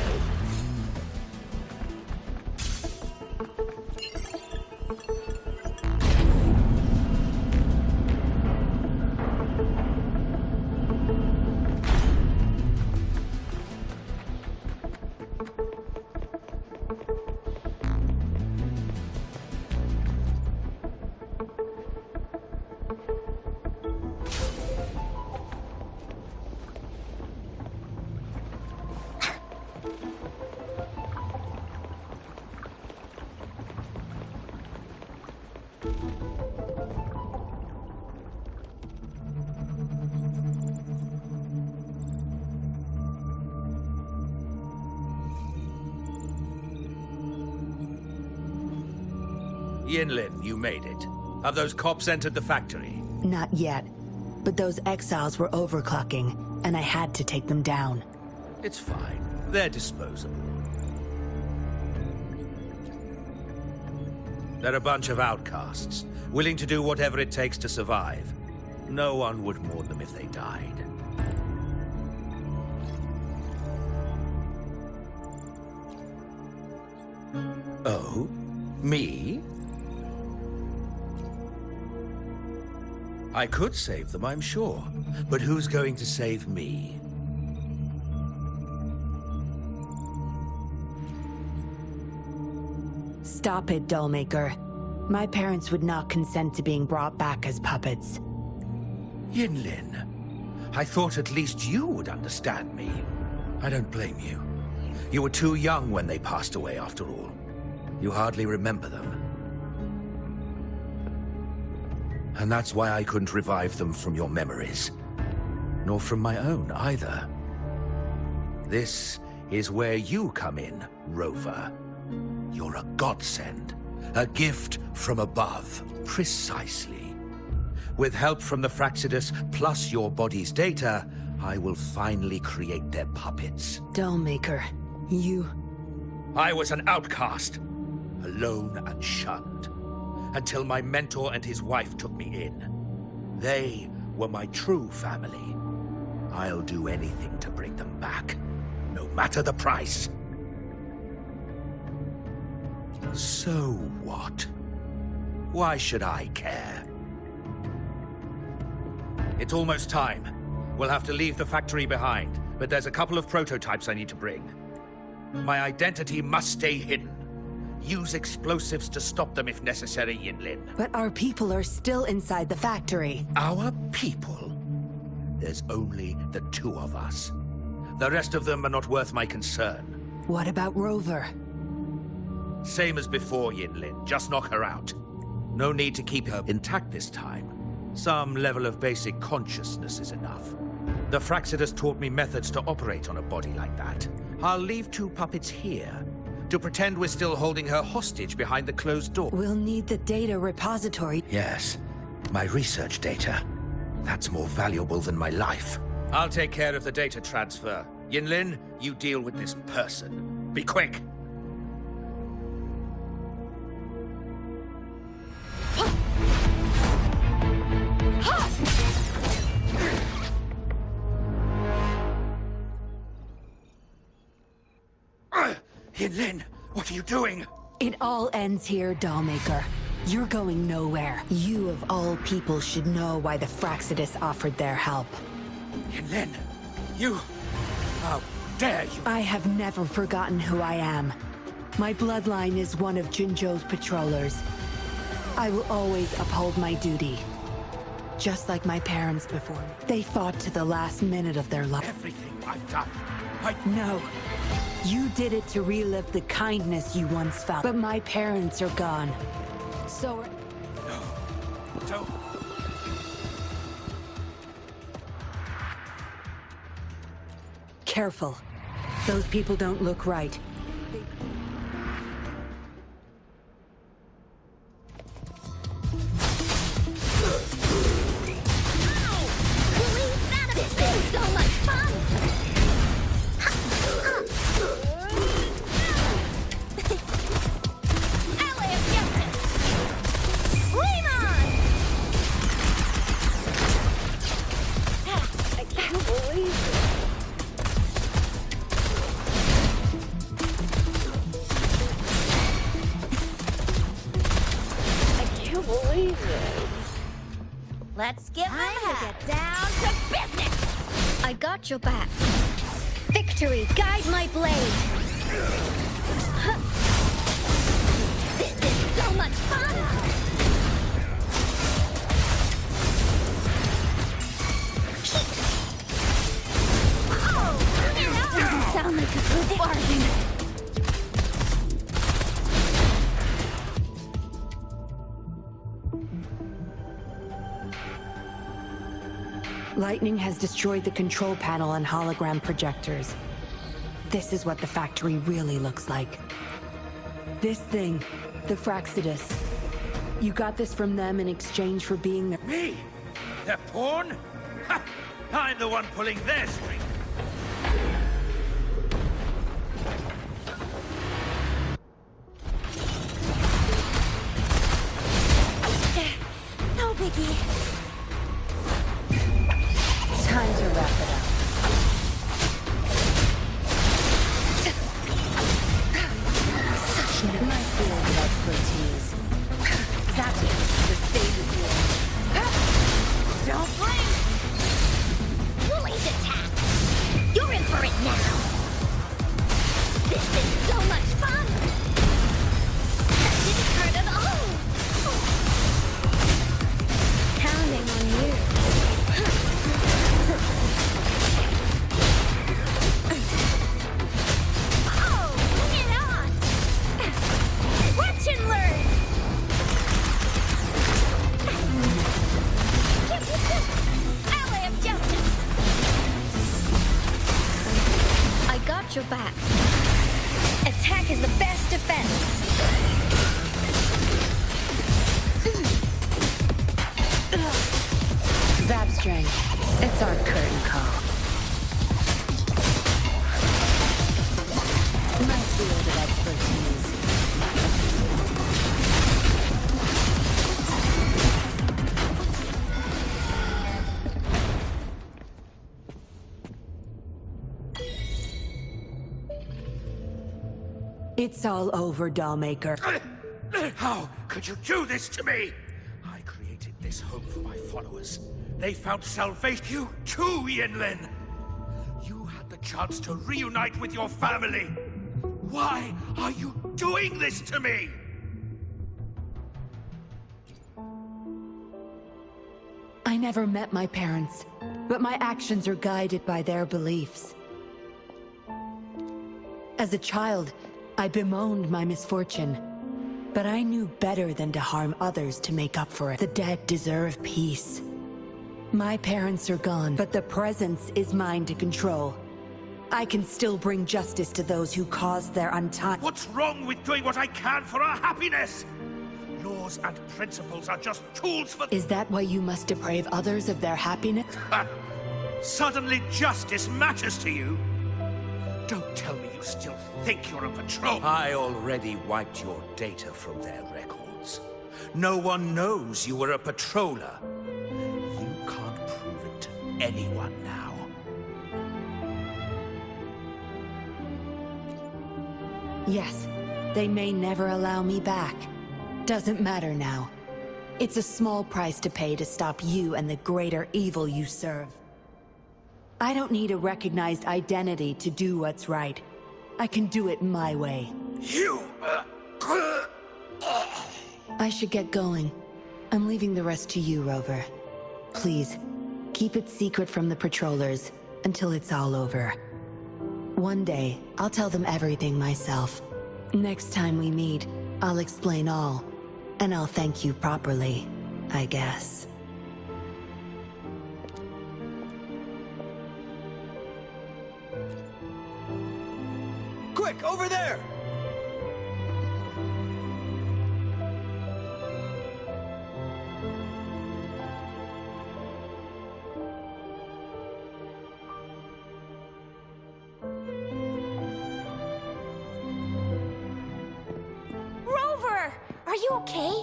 Yinlin, you made it. Have those cops entered the factory? Not yet. But those exiles were overclocking, and I had to take them down. It's fine. They're disposable. They're a bunch of outcasts, willing to do whatever it takes to survive. No one would mourn them if they died. Oh? Me? I could save them, I'm sure. But who's going to save me? Stop it, Dollmaker. My parents would not consent to being brought back as puppets. Yinlin, I thought at least you would understand me. I don't blame you. You were too young when they passed away, after all. You hardly remember them. And that's why I couldn't revive them from your memories. Nor from my own, either. This is where you come in, Rover. You're a godsend. A gift from above. Precisely. With help from the Fraxidus, plus your body's data, I will finally create their puppets. Dollmaker, you... I was an outcast. Alone and shunned. Until my mentor and his wife took me in. They were my true family. I'll do anything to bring them back, no matter the price. So what? Why should I care? It's almost time. We'll have to leave the factory behind, but there's a couple of prototypes I need to bring. My identity must stay hidden. Use explosives to stop them if necessary, Yinlin. But our people are still inside the factory. Our people? There's only the two of us. The rest of them are not worth my concern. What about Rover? Same as before, Yinlin. Just knock her out. No need to keep her intact this time. Some level of basic consciousness is enough. The Fraxidus taught me methods to operate on a body like that. I'll leave two puppets here to pretend we're still holding her hostage behind the closed door. We'll need the data repository. Yes, my research data. That's more valuable than my life. I'll take care of the data transfer. Yinlin, you deal with this person. Be quick! Yinlin, what are you doing? It all ends here, Dollmaker. You're going nowhere. You of all people should know why the Fraxidus offered their help. Yinlin, you... How dare you? I have never forgotten who I am. My bloodline is one of Jinzhou's patrollers. I will always uphold my duty. Just like my parents before me. They fought to the last minute of their life. Everything I've done, No. You did it to relive the kindness you once felt. But my parents are gone. So are... No. Don't... Careful. Those people don't look right. Let's get down to business! I got your back. Victory, guide my blade! This is so much fun! Oh! Doesn't sound like a good bargain. Lightning has destroyed the control panel and hologram projectors. This is what the factory really looks like. This thing, the Fraxidus. You got this from them in exchange for being their... Me? Their pawn? Ha! I'm the one pulling their string. No biggie. Time to wrap it up. Such my field of expertise. That's it. The stage is yours. Don't blink! Woolly's attack! You're in for it now! This is so much fun! That didn't hurt at all! Counting on you. Your back. Attack is the best defense. Zap strength. It's our curtain call. My field of expertise. It's all over, Dollmaker. How could you do this to me? I created this home for my followers. They found salvation. You too, Yinlin! You had the chance to reunite with your family. Why are you doing this to me? I never met my parents, but my actions are guided by their beliefs. As a child, I bemoaned my misfortune, but I knew better than to harm others to make up for it. The dead deserve peace. My parents are gone, but the presence is mine to control. I can still bring justice to those who caused their untimely... What's wrong with doing what I can for our happiness? Laws and principles are just tools for... Is that why you must deprive others of their happiness? Suddenly justice matters to you? Don't tell me you still think you're a patrol. I already wiped your data from their records. No one knows you were a patroller. You can't prove it to anyone now. Yes, they may never allow me back. Doesn't matter now. It's a small price to pay to stop you and the greater evil you serve. I don't need a recognized identity to do what's right. I can do it my way. I should get going. I'm leaving the rest to you, Rover. Please, keep it secret from the patrollers until it's all over. One day, I'll tell them everything myself. Next time we meet, I'll explain all. And I'll thank you properly, I guess. Quick, over there! Rover! Are you okay?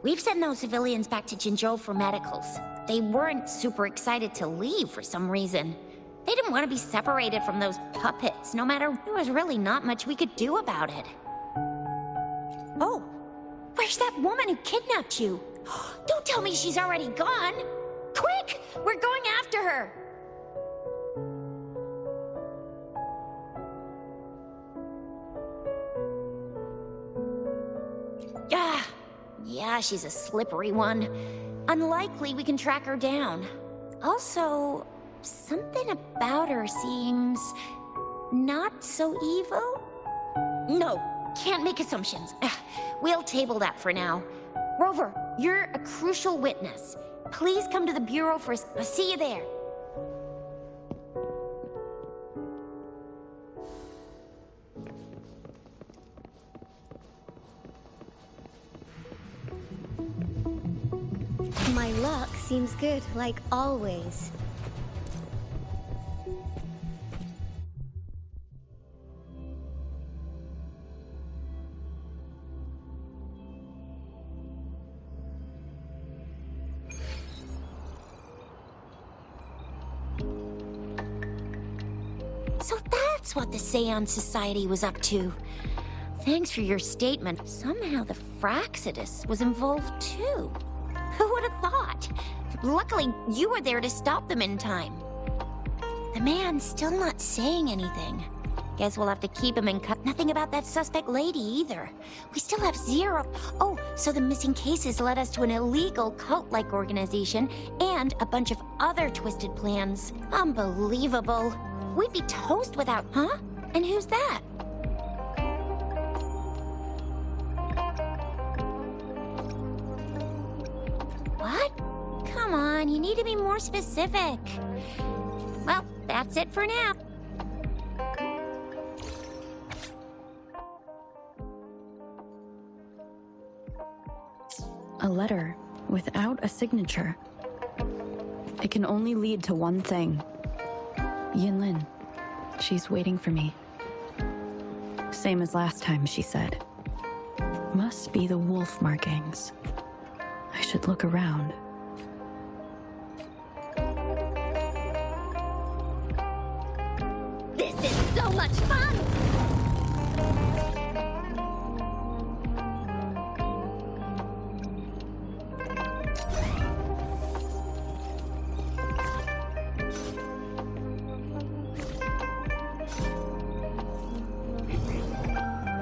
We've sent those civilians back to Jinzhou for medicals. They weren't super excited to leave for some reason. They didn't want to be separated from those puppets, no matter. There was really not much we could do about it. Oh, where's that woman who kidnapped you? Don't tell me she's already gone! Quick! We're going after her! Yeah, she's a slippery one. Unlikely we can track her down. Also, something about her seems not so evil? No, can't make assumptions. We'll table that for now. Rover, you're a crucial witness. Please come to the Bureau for I'll see you there. My luck seems good, like always. So that's what the Seance Society was up to. Thanks for your statement. Somehow the Fraxidus was involved too. Who would have thought? Luckily, you were there to stop them in time. The man's still not saying anything. Guess we'll have to keep him in cut. Nothing about that suspect lady either. We still have zero. Oh, so the missing cases led us to an illegal cult-like organization and a bunch of other twisted plans. Unbelievable. We'd be toast without, huh? And who's that? What? Come on, you need to be more specific. Well, that's it for now. A letter without a signature. It can only lead to one thing. Yinlin. She's waiting for me. Same as last time, she said. Must be the wolf markings. I should look around. This is so much fun!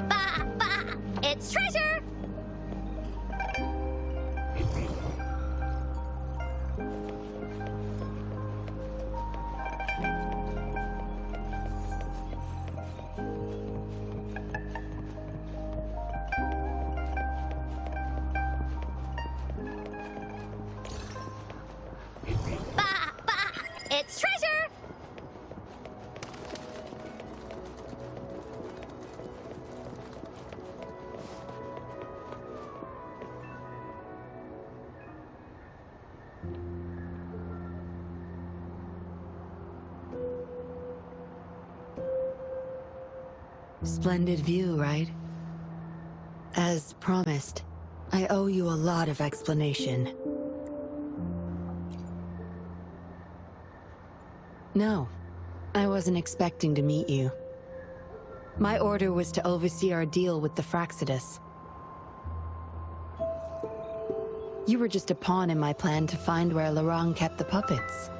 Bah, bah! It's treasure! Bah, bah! It's treasure! Splendid view, right? As promised, I owe you a lot of explanation. No, I wasn't expecting to meet you. My order was to oversee our deal with the Fraxidus. You were just a pawn in my plan to find where Lorang kept the puppets.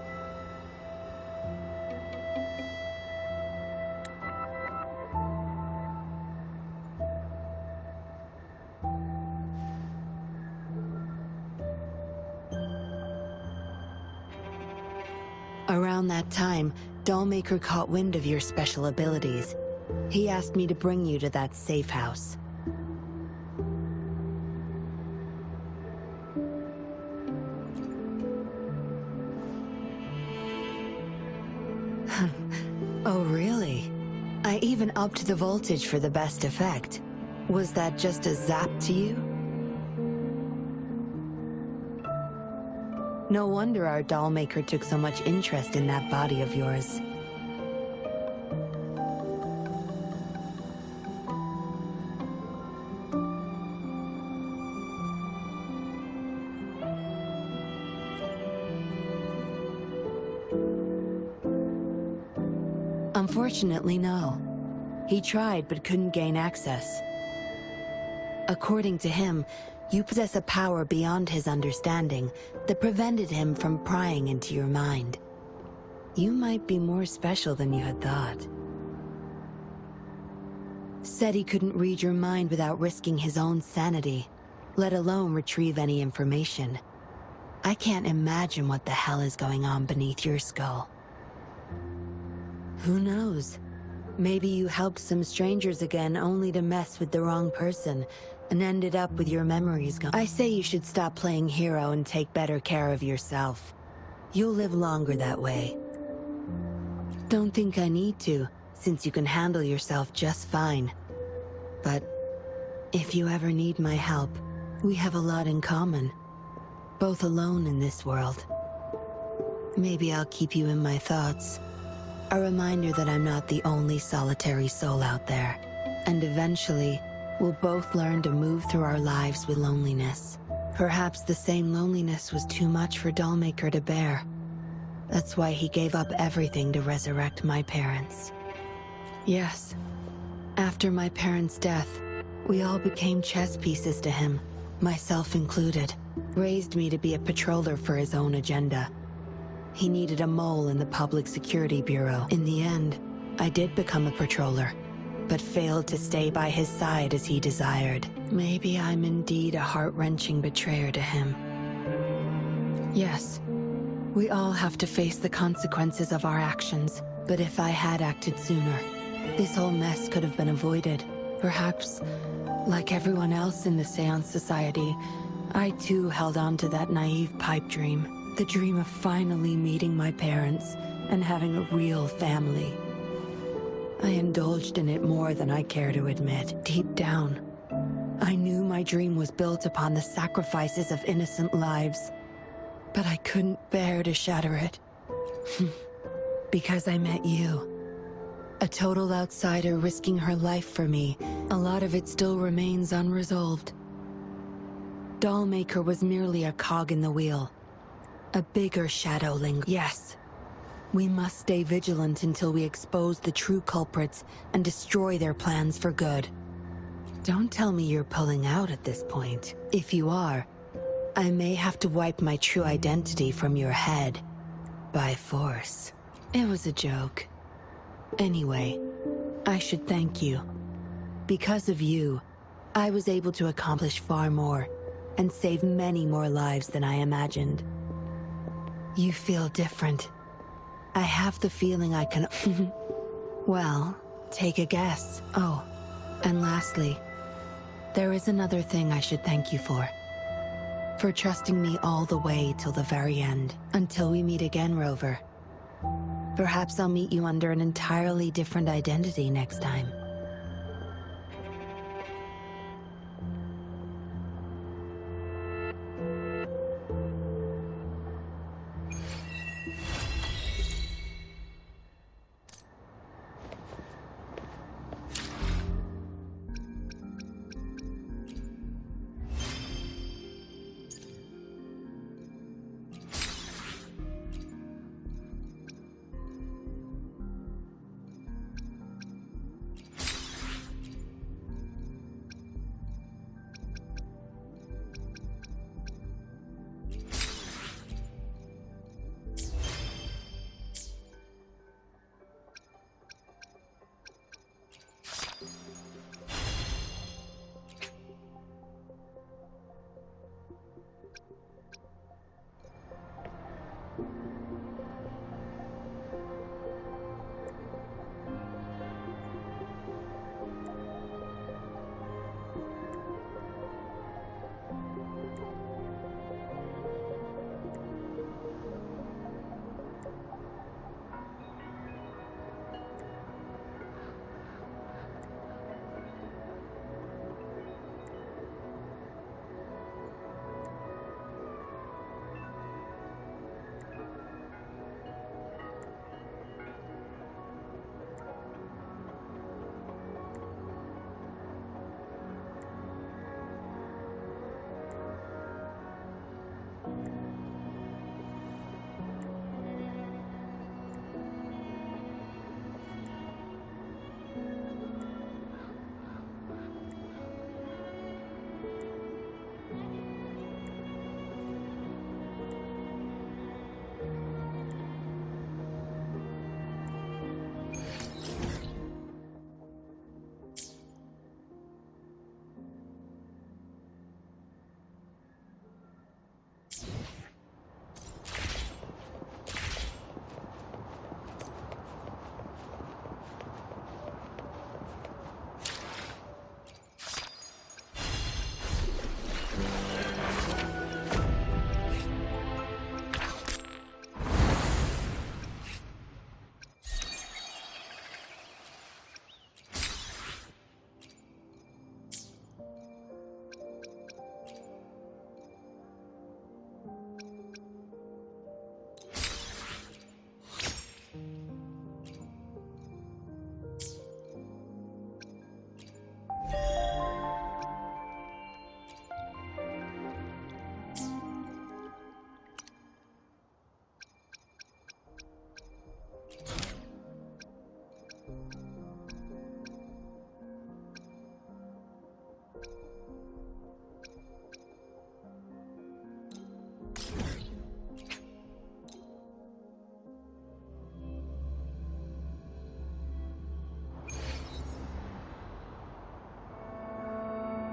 Around that time, Dollmaker caught wind of your special abilities. He asked me to bring you to that safe house. Oh, really? I even upped the voltage for the best effect. Was that just a zap to you? No wonder our dollmaker took so much interest in that body of yours. Unfortunately, no. He tried but couldn't gain access. According to him, you possess a power beyond his understanding that prevented him from prying into your mind. You might be more special than you had thought. Said he couldn't read your mind without risking his own sanity, let alone retrieve any information. I can't imagine what the hell is going on beneath your skull. Who knows? Maybe you helped some strangers again only to mess with the wrong person and ended up with your memories gone. I say you should stop playing hero and take better care of yourself. You'll live longer that way. Don't think I need to, since you can handle yourself just fine. But if you ever need my help, we have a lot in common. Both alone in this world. Maybe I'll keep you in my thoughts. A reminder that I'm not the only solitary soul out there. And eventually, we'll both learn to move through our lives with loneliness. Perhaps the same loneliness was too much for Dollmaker to bear. That's why he gave up everything to resurrect my parents. Yes. After my parents' death, we all became chess pieces to him, myself included. Raised me to be a patroller for his own agenda. He needed a mole in the Public Security Bureau. In the end, I did become a patroller, but failed to stay by his side as he desired. Maybe I'm indeed a heart-wrenching betrayer to him. Yes, we all have to face the consequences of our actions, but if I had acted sooner, this whole mess could have been avoided. Perhaps, like everyone else in the Seance Society, I too held on to that naive pipe dream. The dream of finally meeting my parents and having a real family. I indulged in it more than I care to admit. Deep down, I knew my dream was built upon the sacrifices of innocent lives, but I couldn't bear to shatter it. Because I met you. A total outsider risking her life for me. A lot of it still remains unresolved. Dollmaker was merely a cog in the wheel. A bigger shadow lingers. Yes. We must stay vigilant until we expose the true culprits and destroy their plans for good. Don't tell me you're pulling out at this point. If you are, I may have to wipe my true identity from your head. By force. It was a joke. Anyway, I should thank you. Because of you, I was able to accomplish far more and save many more lives than I imagined. You feel different. I have the feeling I can... Well, take a guess. Oh, and lastly, there is another thing I should thank you for. For trusting me all the way till the very end. Until we meet again, Rover. Perhaps I'll meet you under an entirely different identity next time.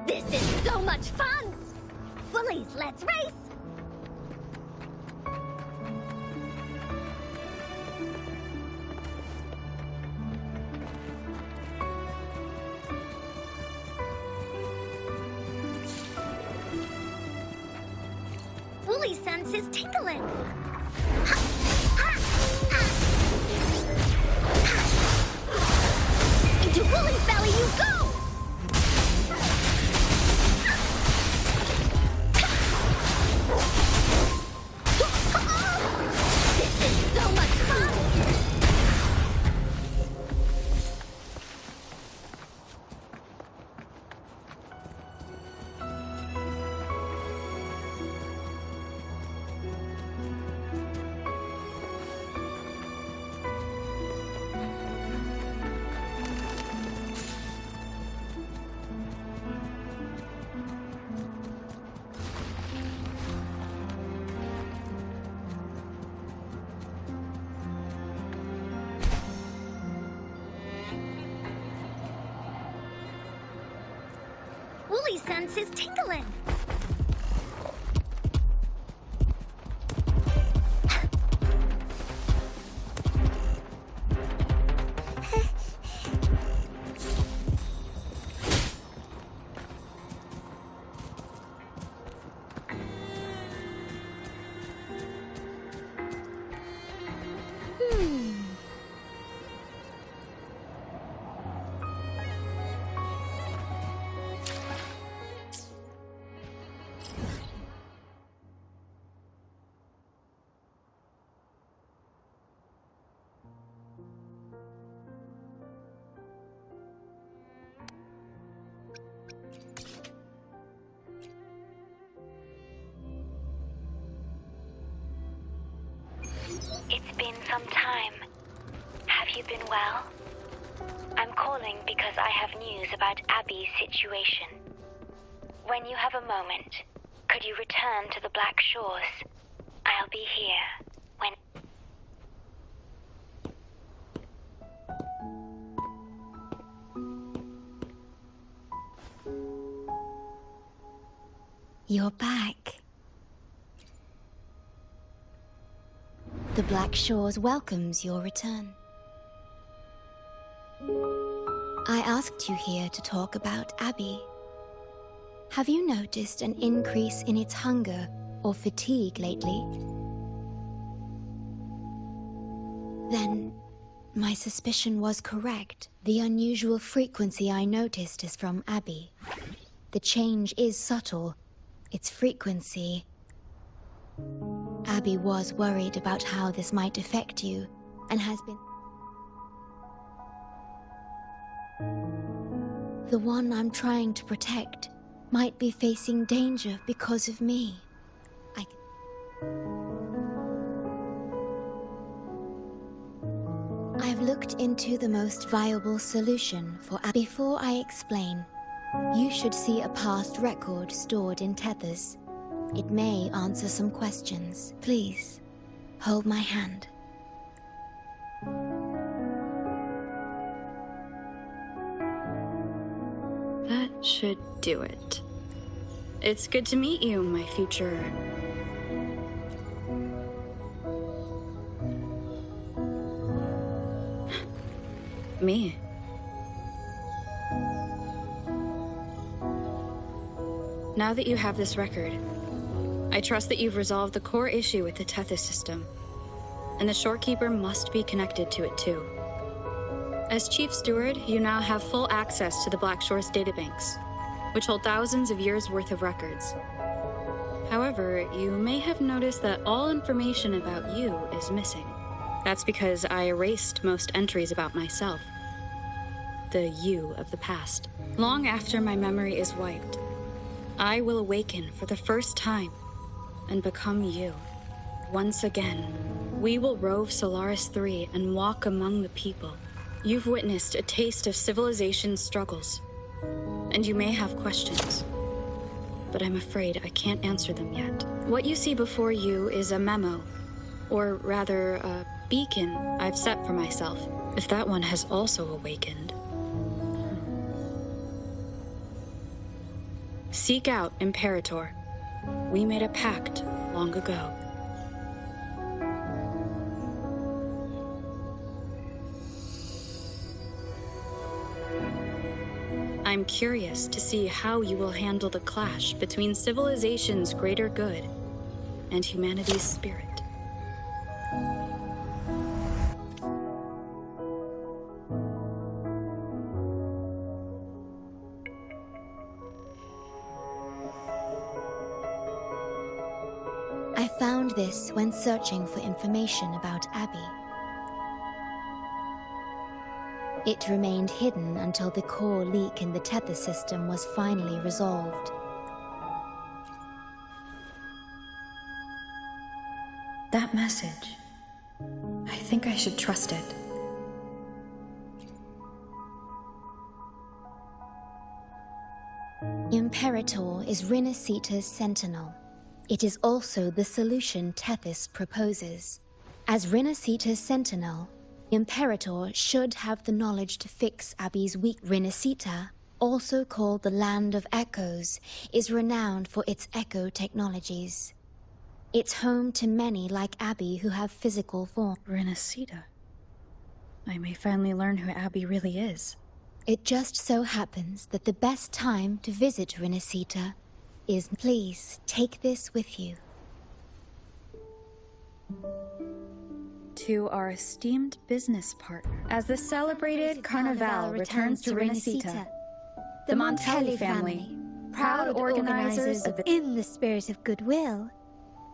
This is so much fun! Bullies, let's race! Woolly sense is tickling. Into Woolly's belly you go! This is so much fun! Woolly sense is tingling. It's been some time. Have you been well? I'm calling because I have news about Abby's situation. When you have a moment, could you return to the Black Shores? I'll be here when... You're back. The Black Shores welcomes your return. I asked you here to talk about Abby. Have you noticed an increase in its hunger or fatigue lately? Then, my suspicion was correct. The unusual frequency I noticed is from Abby. The change is subtle. Its frequency... Abby was worried about how this might affect you, and has been... The one I'm trying to protect might be facing danger because of me. I've looked into the most viable solution for Abby. Before I explain, you should see a past record stored in tethers. It may answer some questions. Please, hold my hand. That should do it. It's good to meet you, my future... me. Now that you have this record, I trust that you've resolved the core issue with the Tethys system, and the Shorekeeper must be connected to it too. As Chief Steward, you now have full access to the Black Shores databanks, which hold thousands of years' worth of records. However, you may have noticed that all information about you is missing. That's because I erased most entries about myself. The you of the past. Long after my memory is wiped, I will awaken for the first time and become you. Once again, we will rove Solaris 3 and walk among the people. You've witnessed a taste of civilization's struggles, and you may have questions, but I'm afraid I can't answer them yet. What you see before you is a memo, or rather, a beacon I've set for myself, if that one has also awakened. Seek out Imperator. We made a pact long ago. I'm curious to see how you will handle the clash between civilization's greater good and humanity's spirit. I found this when searching for information about Abby. It remained hidden until the core leak in the tether system was finally resolved. That message. I think I should trust it. Imperator is Rinasita's sentinel. It is also the solution Tethys proposes. As Rinasita's sentinel, Imperator should have the knowledge to fix Abby's weak. Rinasita, also called the Land of Echoes, is renowned for its echo technologies. It's home to many like Abby who have physical form. Rinasita. I may finally learn who Abby really is. It just so happens that the best time to visit Rinasita is. Please take this with you. To our esteemed business partner. As the celebrated Carnival returns to Rinasita, the Montelli family, proud organizers of the... In the spirit of goodwill,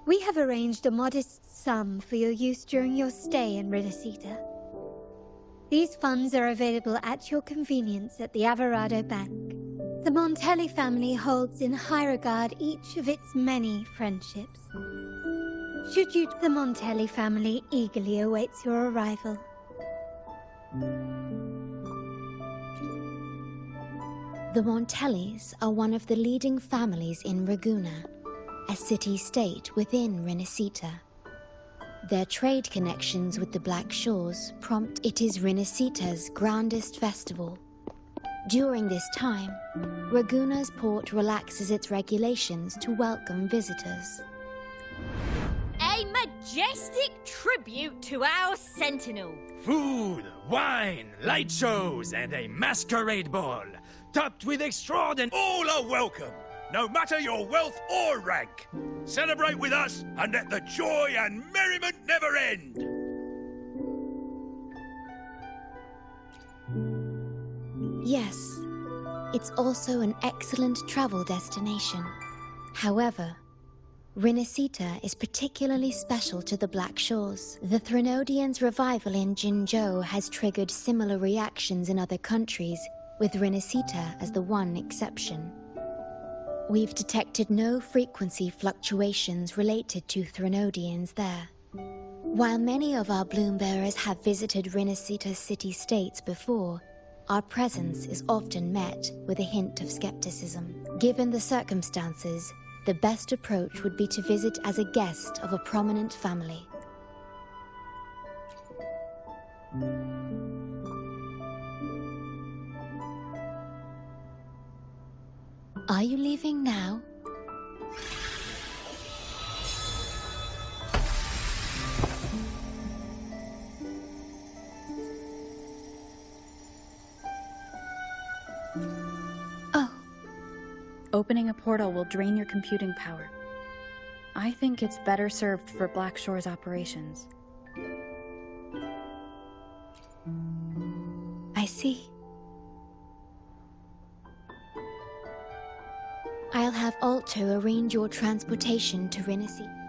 we have arranged a modest sum for your use during your stay in Rinasita. These funds are available at your convenience at the Averado Bank. The Montelli family holds in high regard each of its many friendships. Should you, the Montelli family eagerly awaits your arrival. The Montellis are one of the leading families in Ragusa, a city-state within Rinasita. Their trade connections with the Black Shores prompt. It is Rinasita's grandest festival. During this time, Ragusa's port relaxes its regulations to welcome visitors. A majestic tribute to our sentinel. Food, wine, light shows, and a masquerade ball, topped with extraordinary... All are welcome, no matter your wealth or rank. Celebrate with us, and let the joy and merriment never end. Yes, it's also an excellent travel destination. However, Rinasita is particularly special to the Black Shores. The Threnodians' revival in Jinzhou has triggered similar reactions in other countries, with Rinasita as the one exception. We've detected no frequency fluctuations related to Threnodians there. While many of our Bloombearers have visited Rinasita city-states before, our presence is often met with a hint of skepticism. Given the circumstances, the best approach would be to visit as a guest of a prominent family. Are you leaving now? Opening a portal will drain your computing power. I think it's better served for Black Shore's operations. I see. I'll have Alto arrange your transportation to Rinasita.